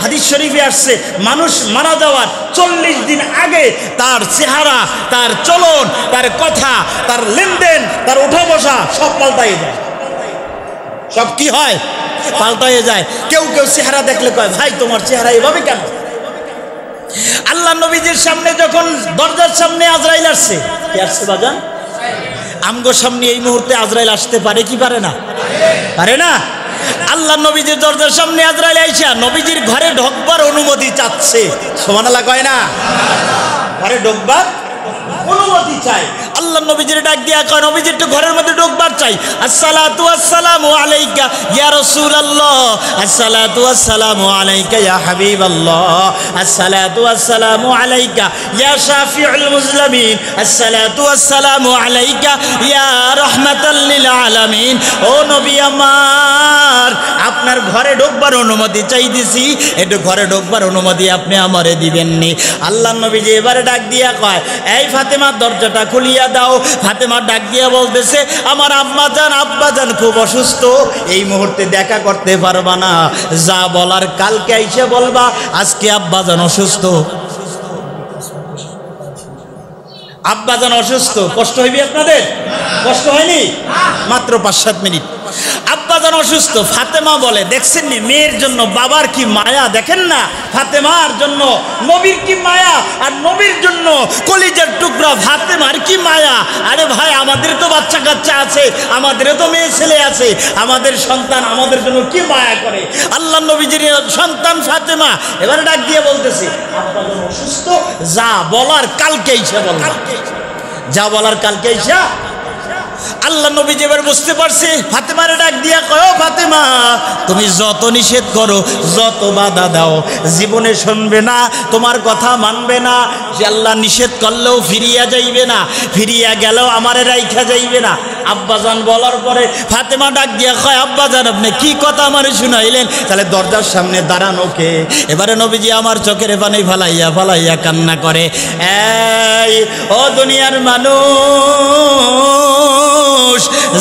হাদিস শরীফে আসছে, মানুষ মারা যাওয়ার ৪০ দিন আগে তার চেহারা, তার চলন, তার কথা, তার লেনদেন, তার উঠা বসা সব পাল্টাইয়ে যায়। সব কি হয়? পাল্টাইয়ে যায়। কেউ কেউ চেহারা দেখলে কয়, ভাই তোমার চেহারা এভাবে কেন? আল্লাহ নবীজির সামনে যখন দরজার সামনে আজরাইল আসছে, কে আসছে বাজান? আমগো সামনে এই মুহূর্তে আজরাইল আসতে পারে কি পারে না? পারে না। আল্লাহ নবীজির দরজার সামনে আজরাইল আইসা নবীজির ঘরে ঢোকবার অনুমতি চাচ্ছে। সুবহানাল্লাহ কয় না? ঘরে ঢোকবার অনুমতি চাই। আল্লাহ নবীজির ডাক দিয়া কয়, নবীজি একটু ঘরের মধ্যে ঢোকবার চাই। আসসালাতু ওয়াসসালামু আলাইকা ইয়া রাসূলুল্লাহ, আসসালাতু ওয়াসসালামু আলাইকা ইয়া হাবিবাল্লাহ, আসসালাতু ওয়াসসালামু আলাইকা ইয়া শাফিউল মুজলিমিন, আসসালাতু ওয়াসসালামু আলাইকা ইয়া রাহমাতাল লিল আলামিন। ও নবী আমার, আপনার ঘরে ঢোকবার অনুমতি চাইতেছি, একটু ঘরে ঢোকবার অনুমতি আপনি আমারে দিবেননি। আল্লাহ নবীজি এবারে ডাক দিয়া কয়, এই ফাতেমা দরজাটা খুলিয়া দাও। ফাতেমা ডাক দিয়া বলতেছে, আমার আম্মা জান আব্বা জান খুব অসুস্থ, এই মুহূর্তে দেখা করতে পারবা না, যা বলার কালকে আইসে বলবা, আজকে আব্বা জান অসুস্থ। আব্বা জান অসুস্থ, কষ্ট হইবে আপনাদের? কষ্ট হয়নি? মাত্র ৫-৭ মিনিট। আব্বা জান অসুস্থ। ফাতেমা বলে, দেখছেন নি মেয়ের জন্য বাবার কি মায়া, দেখেন না ফাতেমার জন্য নবীর কি মায়া, আর নবীর জন্য কলিজার টুকরা ফাতেমার কি মায়া। আরে ভাই, আমাদের তো বাচ্চা কাচ্চা আছে, আমাদেরও তো মেয়ে ছেলে আছে, আমাদের সন্তান আমাদের জন্য কি মায়া করে। আল্লাহ নবীজির সন্তান ফাতেমা এবারে ডাক দিয়ে বলতেছে, আব্বা জান অসুস্থ, যা বলার কালকে এসে বলবা, যা বলার কালকে এসে। আল্লাহ নবী এবার বুঝতে পারছে, ফাতেমারে ডাক দিয়া কয়, ও ফাতেমা, তুমি যত নিষেধ করো, যত বাধা দাও, জীবনে শুনবে না, তোমার কথা মানবে না। যে আল্লাহ নিষেধ করলেও ফিরিয়া যাইবে না, ফিরিয়া গেলেও আমারে রাইখা যাইবে না। আব্বাজান বলার পরে ফাতেমা ডাক দিয়া কয়, আব্বাজান আপনি কি কথা আমারে শুনাইলেন? তাহলে দরজার সামনে দাঁড়ানো কে? এবারে নবীজি আমার চোখের পানি ফালাইয়া ফালাইয়া কান্না করে, এই ও দুনিয়ার মানুষ,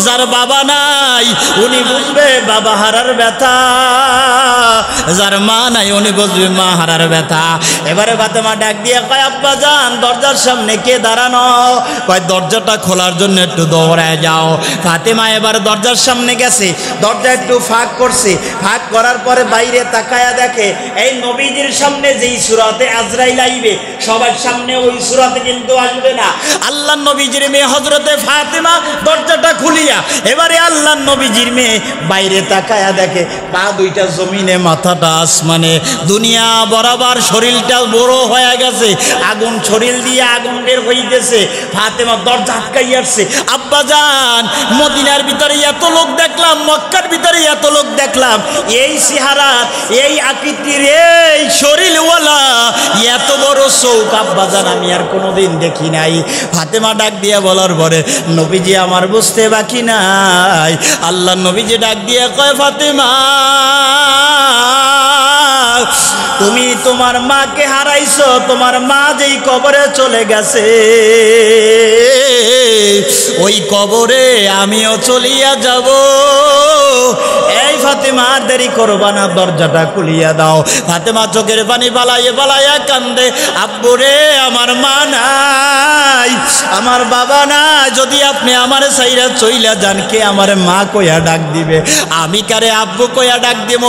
যার বাবা নাই উনি বুঝবে বাবা হারার ব্যথা, যার মা নাই উনি বুঝবে মা হারার ব্যথা। এবারে ফাতেমা ডাক দিয়ে কয় আব্বা যান দরজার সামনে কে দাঁড়ানো? কয় দরজাটা খোলার জন্য একটু দৌড়ায় যাও। ফাতেমা এবার দরজার সামনে গেছে, দরজা একটু ফাঁক করছে, ফাঁক করার পরে বাইরে তাকায়া দেখে এই নবীজির সামনে যেই সূরাতে আজরাইল আইবে সবার সামনে ওই সূরাতে কিন্তু আসবে না। আল্লাহর নবীজির মেয়ে হযরতে ফাতেমা দরজাটা খুলিয়া এবারে আল্লাহর নবীজির মেয়ে বাইরে তাকায়া দেখে পা দুইটা জমিনে মাথাটা আসমানে, দুনিয়া বরাবর শরীরটা বড় হয়ে গেছে, আগুন শরীর দিয়ে আগুন বের হইতেছে। ফাতেমা দরজা আটকাই আসছে। আব্বা যান মদিনার ভিতরে এত লোক দেখলাম, মক্কার ভিতরে এত লোক দেখলাম, এই চেহারা এই আকৃতির এই শরীরওয়ালা এত বড় চৌক আব্বা যান আমি আর কোনোদিন দেখি নাই। ফাতেমা ডাক দিয়ে বলার পরে নবীজি আমার বুঝতে বাকি নাই। আল্লাহ নবীজি ডাক দিয়ে কয় ফাতেমা তুমি তোমার মাকে হারাইছো, তোমার মা যেই কবরে চলে গেছে ওই কবরে আমিও চলিয়া যাব। এই ফাতেমা দেরি করবা না, দরজাটা খুলিয়া দাও। ফাতেমা চোখের পানি পালাইয়ে পালাইয়া কান্দে, আব্বু রে আমার মা নাই, আমার বাবা নাই, যদি আপনি আমার সাইরা চইলা যান কে আমার মা কইয়া ডাক দিবে, আমি কারে আব্বু কইয়া ডাক দিব?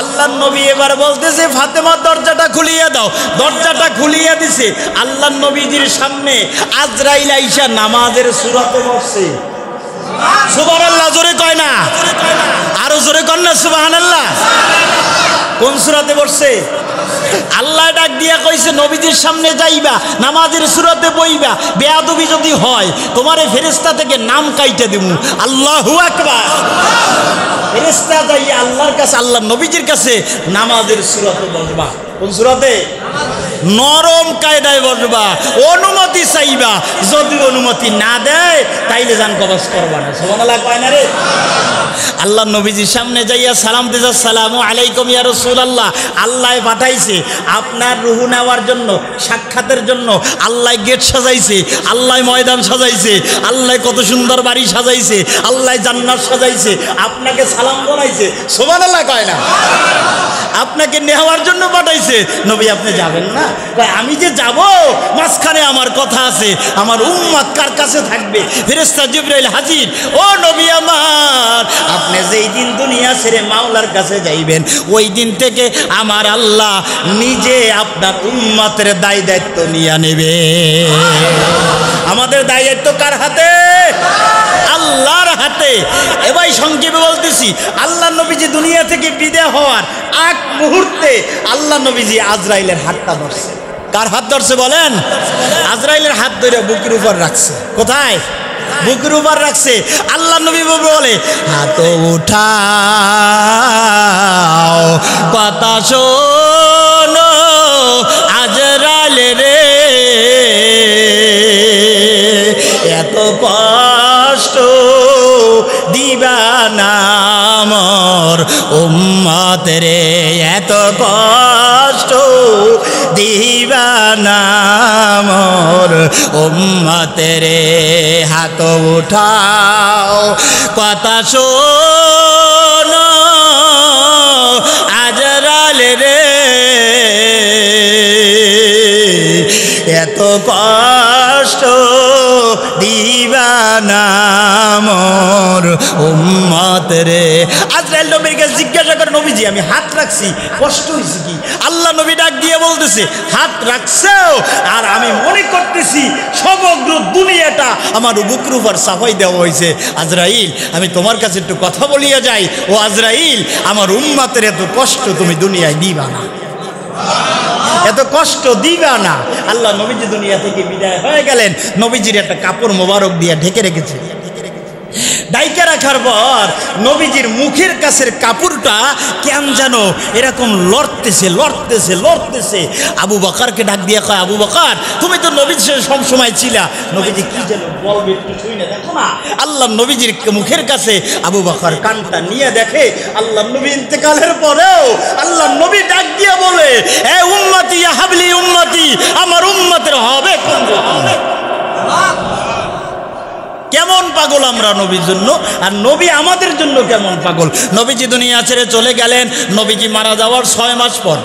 আল্লাহর নবী এবার বলতেছে ফাতেমা দরজাটা খুলিয়ে দাও। দরজাটা খুলিয়ে দিছে। আল্লাহর নবীজির সামনে আজরাইল আইসা নামাজের সূরাতে বসছে। সুবহানাল্লাহ জোরে কয় না, আরো জোরে কর না সুবহানাল্লাহ। কোন সূরাতে বসছে? আল্লাহ ডাক দিয়া কইছে নবীজির সামনে যাইবা, নামাজের সূরাতে বইবা, বেয়াদবি যদি হয় তোমারে ফেরেশতা থেকে নাম কাইটা দিমু। আল্লাহু আকবার। ফেরেশতা যাইয়া আল্লাহর কাছে, আল্লাহ নবীজির কাছে নামাজের সূরাতে বসবা। কোন সূরাতে? নরম কায়দায় বসবা, অনুমতি চাইবা, যদি অনুমতি না দেয় তাইলে জান কবজ করবা না। সুবহানাল্লাহ কয় না রে? আল্লাহ নবীজির সামনে যাইয়া সালাম দিছে, আসসালামু আলাইকুম ইয়া রাসূলুল্লাহ। আল্লাহ পাঠাইছে আপনার রূহ নেওয়ার জন্য, সাক্ষাতের জন্য। আল্লাহ গেট সাজাইছে, আল্লাহ ময়দান সাজাইছে, আল্লাহ কত সুন্দর বাড়ি সাজাইছে, আল্লাহ জান্নাত সাজাইছে, আপনাকে সালাম বানাইছে। সুবহানাল্লাহ কয় না? আপনাকে নেওয়ার জন্য পাঠাইছে। নবী আপনি যাবেন না? আমি যে যাব মাঝখানে আমার কথা আছে, আমার উম্মত কার কাছে থাকবে? ফেরেশতা জিবরাইল হাজির। ও নবী আমার, আপনি যেই দিন দুনিয়া ছেড়ে মাওলার কাছে যাইবেন ওই দিন থেকে আমার আল্লাহ নিজে আপনার উম্মতের দায় দায়িত্ব নিয়ে নেবে। আমাদের দায় দায়িত্ব কার হাতে? আল্লাহর হাতে। এবার সংক্ষেপে বলতেছি, আল্লাহ নবীজি দুনিয়া থেকে বিদায় হওয়ার আগ মুহূর্তে আল্লাহ নবীজি আজরাইলের হাতটা ধরছে। কার হাত ধরছে বলেন? আজরাইলের হাত ধরে বুকের উপর রাখছে। কোথায়? বুকের উপর রাখছে। আল্লাহ নবী বলে হাত উঠাও, কথা শোনো আজরাইল রে, এত কষ্ট দিবা না মোর উম্মত রে, এত কষ্ট দিবা না মোর উম্মত রে। হাত উঠাও, কথা শোনো আজরাইল রে, এত কষ্ট দিবা না মোর উম্মত রে। আজরাইল নবীর কাছে জিজ্ঞাসা করে নবীজি আমি হাত রাখছি, কষ্ট হয়েছে কি? আল্লাহ নবী ডাক দিয়ে বলতেছে হাত রাখছো আর আমি মনে করতেছি সমগ্র দুনিয়াটা আমার বুকের উপর সাফাই দেওয়া হয়েছে। আজরাইল আমি তোমার কাছে একটু কথা বলিয়া যাই। ও আজরাইল, আমার উম্মতের এত কষ্ট তুমি দুনিয়ায় দিবা না, এত কষ্ট দিবা না। আল্লাহ নবীজি দুনিয়া থেকে বিদায় হয়ে গেলেন। নবীজির একটা কাপড় মোবারক দিয়ে ঢেকে রেখেছে। ডাইকে রাখার পর নবীজির মুখের কাছের কাপড়টা কেন যেন এরকম লড়তেছে লড়তেছে লড়তেছে। আবু বকরকে ডাক দিয়ে কয়, আবু বকর তুমি তো নবীর সাথে সবসময় ছিলা, নবীজি কি যেন বলবে একটু শুই না, দেখো না। আল্লাহ নবীজির মুখের কাছে আবু বকর কানটা নিয়ে দেখে আল্লাহ নবী ইন্তেকালের পরেও আল্লাহ নবী ডাক দিয়ে বলে, এ উম্মতি ইয়া হাবলি উম্মতি, আমার উম্মতের হবে কোন রকম? কেমন কেমন পাগল আমরা নবীর জন্য, আর নবী আমাদের জন্য কেমন পাগল। নবীজি দুনিয়া ছেড়ে চলে গেলেন। নবীজি মারা যাওয়ার 6 মাস পর,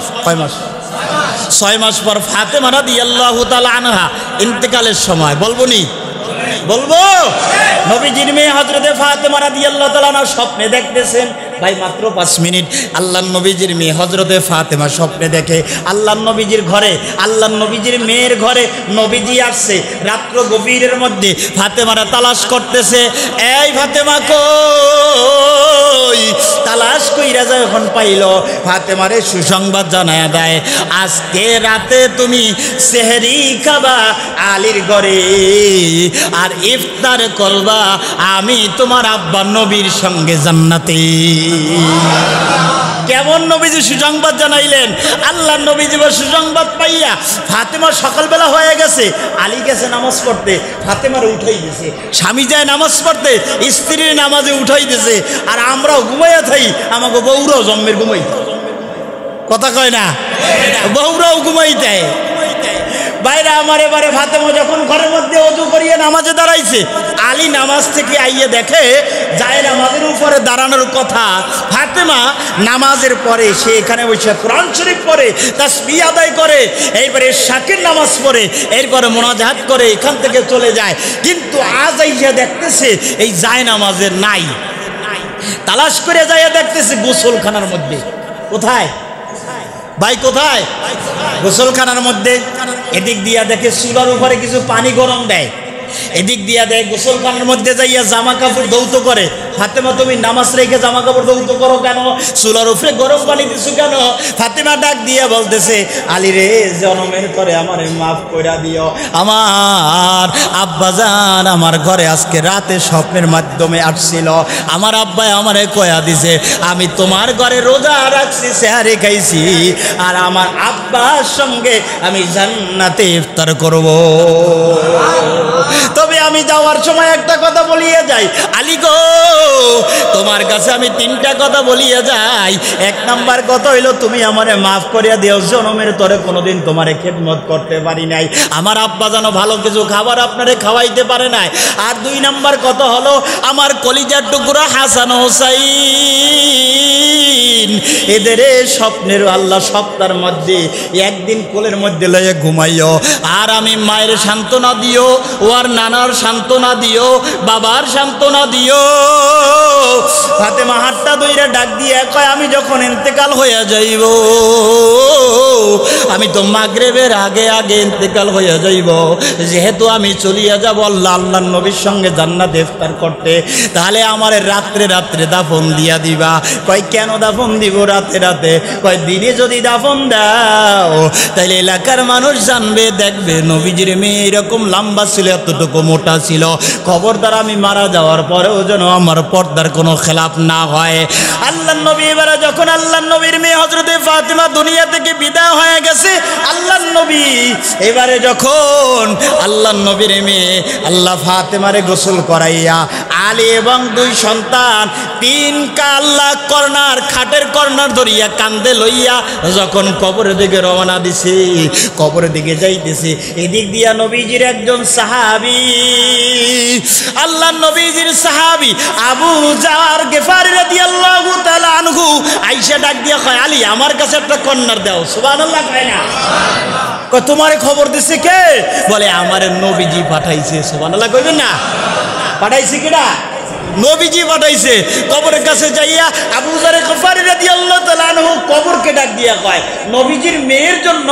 6 মাস পর ফাতেমা রাদিয়াল্লাহু তাআলা আনহা ইন্তেকালের সময়, বলবো নবীজির মেয়ে হযরতে ফাতেমা রাদিয়াল্লাহু তাআলা আনহা স্বপ্নে দেখতেছেন। ভাই মাত্র 5 মিনিট। আল্লাহর নবীজির মেয়ে হযরতে ফাতেমা স্বপ্নে দেখে আল্লাহর নবীজির ঘরে, আল্লাহর নবীজির মেয়ের ঘরে নবীজি আসছে। রাত্র গভীরের মধ্যে ফাতেমারা তালাশ করতেছে, এই ফাতেমা কই? তালাশ কইরা যখন পাইল, ফাতেমারে সুসংবাদ জানায়া দেয়, আজকে রাতে তুমি সেহরি খাবা আলীর ঘরে, আর ইফতার করবা আমি তোমার আব্বা নবীর সঙ্গে জান্নাতে। কেমন নবীজি সুসংবাদ জানাইলেন। আল্লাহ নবীজি সুসংবাদ পাইয়া ফাতেমা সকালবেলা হয়ে গেছে, আলী গেছে নামাজ পড়তে, ফাতেমার উঠাই দিয়েছে। স্বামী যায় নামাজ পড়তে, স্ত্রীর নামাজে উঠাই দিয়েছে। আর আমরাও ঘুমাইয়া থাই, আমাকে বউরাও জন্মের ঘুমাই, কথা কয় না, বউরাও ঘুমাই দেয়। বাইরে আমার এবারে ফাতেমা যখন ঘরের মধ্যে ওযু করিয়ে নামাজে দাঁড়াইছে, আলী নামাজ থেকে আইয়ে দেখে যায় নামাজের উপরে দাঁড়ানোর কথা। ফাতেমা নামাজের পরে সে এখানে বসে কোরআন শরীফ পড়ে, তাসবিহ আদায় করে, এইবারে শাকের নামাজ পড়ে, এরপরে মোনাজাত করে এখান থেকে চলে যায়। কিন্তু আজ আইয়া দেখতেছে এই যায় নামাজের নাই। তালাশ করে যাইয়া দেখতেছে গোসলখানার মধ্যে। কোথায় ভাই, কোথায়? গোসলখানার মধ্যে। এদিক দিয়া দেখে চুলার উপরে কিছু পানি গরম দেয়, এদিক দিয়া দেয় গোসলখানার মধ্যে যাইয়া জামা কাপড় ধৌত করে। ফাতেমা তুমি নামাজ রেখে জামা কাপড় ধৌত করো কেন? চুলার উপরে গরম পানি দিছো কেন? ফাতেমা ডাক দিয়া বলতেছে, আলী রে, জনমের করে আমারে মাফ কইরা দিও। আমার আব্বাজান আমার ঘরে আজকে রাতে স্বপ্নের মাধ্যমে আসছিল। আমার আব্বাই আমারে কয়া দিছে আমি তোমার ঘরে রোজা রাখছি, সেহারি খাইছি, আর আমার আব্বার সঙ্গে আমি জান্নাতে ইফতার করব। তবে আমি যাওয়ার সময় একটা কথা বলিয়ে যাই, আলী গো, তোমার কাছে আমি 3টা কথা বলিয়ে যাই। 1 নাম্বার কথা হইলো, তুমি আমারে মাফ করিয়া দিও, জনমের তরে কোনোদিন তোমারে খেদমত করতে পারি নাই, আমার আব্বা যেন ভালো কিছু খাবার আপনারে খাওয়াইতে পারে নাই। আর 2 নাম্বার কথা হলো, আমার কলিজার টুকরা হাসান হোসাইন, এদের স্বপ্নের আল্লাহ সপ্তাহের মধ্যে একদিন কোলের মধ্যে লয়ে ঘুমাইও, আর আমি মায়ের সান্ত্বনা দিও, ও আর নানার সান্ত্বনা দিও, বাবার সান্ত্বনা দিও। ফাতেমা হাতটা ধইরা ডাক দিয়ে কয়, আমি যখন ইন্তেকাল হইয়া যাইব, আমি তো মাগরিবের আগে আগে ইন্তেকাল হইয়া যাইব, যেহেতু আমি চলিয়া যাব আল্লাহর নবীর সঙ্গে জান্নাতে ইফতার করতে, তাহলে আমার রাত্রে রাত্রে দাফন দিয়া দিবা। কয় কেন দাফন দিব রাতে রাতে? কয় দিনে যদি দাফন দাও তাহলে এলাকার মানুষ জানবে, দেখবে নবীজির মেয়ে এরকম লম্বা ছিল, এতটুকু মোটা ছিল, খবরদার আমি মারা যাওয়ার পরেও যেন আমার পর্দার কোনো খেলাপ না হয়। আল্লাহর নবী এবারে যখন আল্লাহর নবীর মেয়ে হযরতে ফাতেমা দুনিয়া থেকে বিদায় হয়ে গেছে, আল্লাহর নবী এবারে যখন আল্লাহর নবীর মেয়ে আল্লাহ ফাতেমারে গোসল করাইয়া আলী এবং 2 সন্তান 3 কাল্লা কর্নার খাটের কর্নার ধরিয়া কান্দে লইয়া যখন কবরের দিকে রওনা দিছে, কবরের দিকে যাইতেছে, এদিক দিয়া নবীজির একজন সাহাবী, আল্লাহর নবীজির সাহাবী আবু যার গিফারি রাদিয়াল্লাহু তাআলা আনহু আয়েশা ডাক দিয়া কয়, আলী আমার কাছে একটা কর্নার দাও। সুবহানাল্লাহ কয় না? কয় তোমারে খবর দিছে কে? বলে আমারে নবীজি পাঠাইছে। সুবহানাল্লাহ কইবেন না? পাঠাইছে কিনা? নবীজি পাঠাইছে। কবরের কাছে যাইয়া আবু যার গিফারি রাদিয়াল্লাহু তাআলা আনহু কবরকে ডাক দিয়া কয়, নবীজির মেয়ের জন্য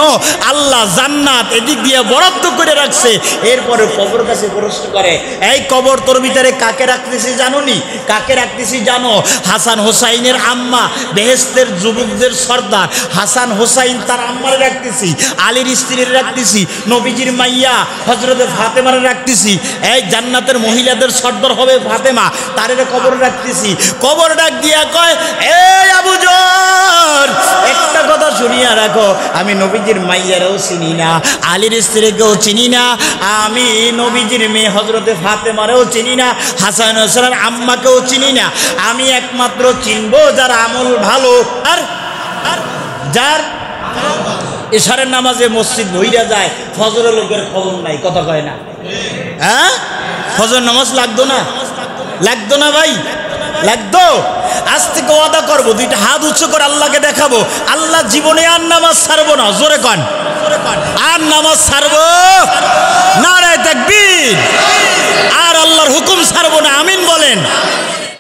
আল্লাহ জান্নাত এদিক দিয়ে বরাদ্দ করে রাখছে। এরপরে কবর কাছে প্রশ্ন করে, এই কবর তোর ভিতরে কাকে রাখতেছি জানোনি? কাকে রাখতেছি জানো? হাসান হোসাইনের আম্মা, বেহেশতের যুবকদের সর্দার হাসান হোসাইন, তার আম্মারে রাখতেছি, আলীর স্ত্রীর রাখতেছি, নবীজির মাইয়া হযরতে ফাতেমারে রাখতেছি, এই জান্নাতের মহিলাদের সর্দার হবে ফাতেমা, তারের কবর রাখতেছি। কবর ডাক দিয়া কয়, এই আবু যর, একটা কথা শুনিয়া রাখো, আমি নবীজির মাইয়ারও চিনি না, আলীর স্ত্রীকেও চিনি না, আমি নবীজির মেয়ে হযরতে ফাতেমারেও চিনি না, হাসান হোসেনের আম্মাকেও চিনি না, আমি একমাত্র চিনবো যার আমল ভালো, আর যার এশারের নামাজে মসজিদ ভইরা যায়, ফজরের লোকের খবর নাই। কথা কয় না? হ্যাঁ, ফজর নামাজ লাগতো না? লাগতো না ভাই? লাগতো। আজ থেকে ওয়াদা করবো, দুইটা হাত উচ্চ করে আল্লাহকে দেখাবো, আল্লাহ জীবনে আর নামাজ ছাড়বো না। জোরে কন, আর নামাজ ছাড়বো, নারায়ে তাকবীর, আর আল্লাহর হুকুম ছাড়বো না। আমিন বলেন।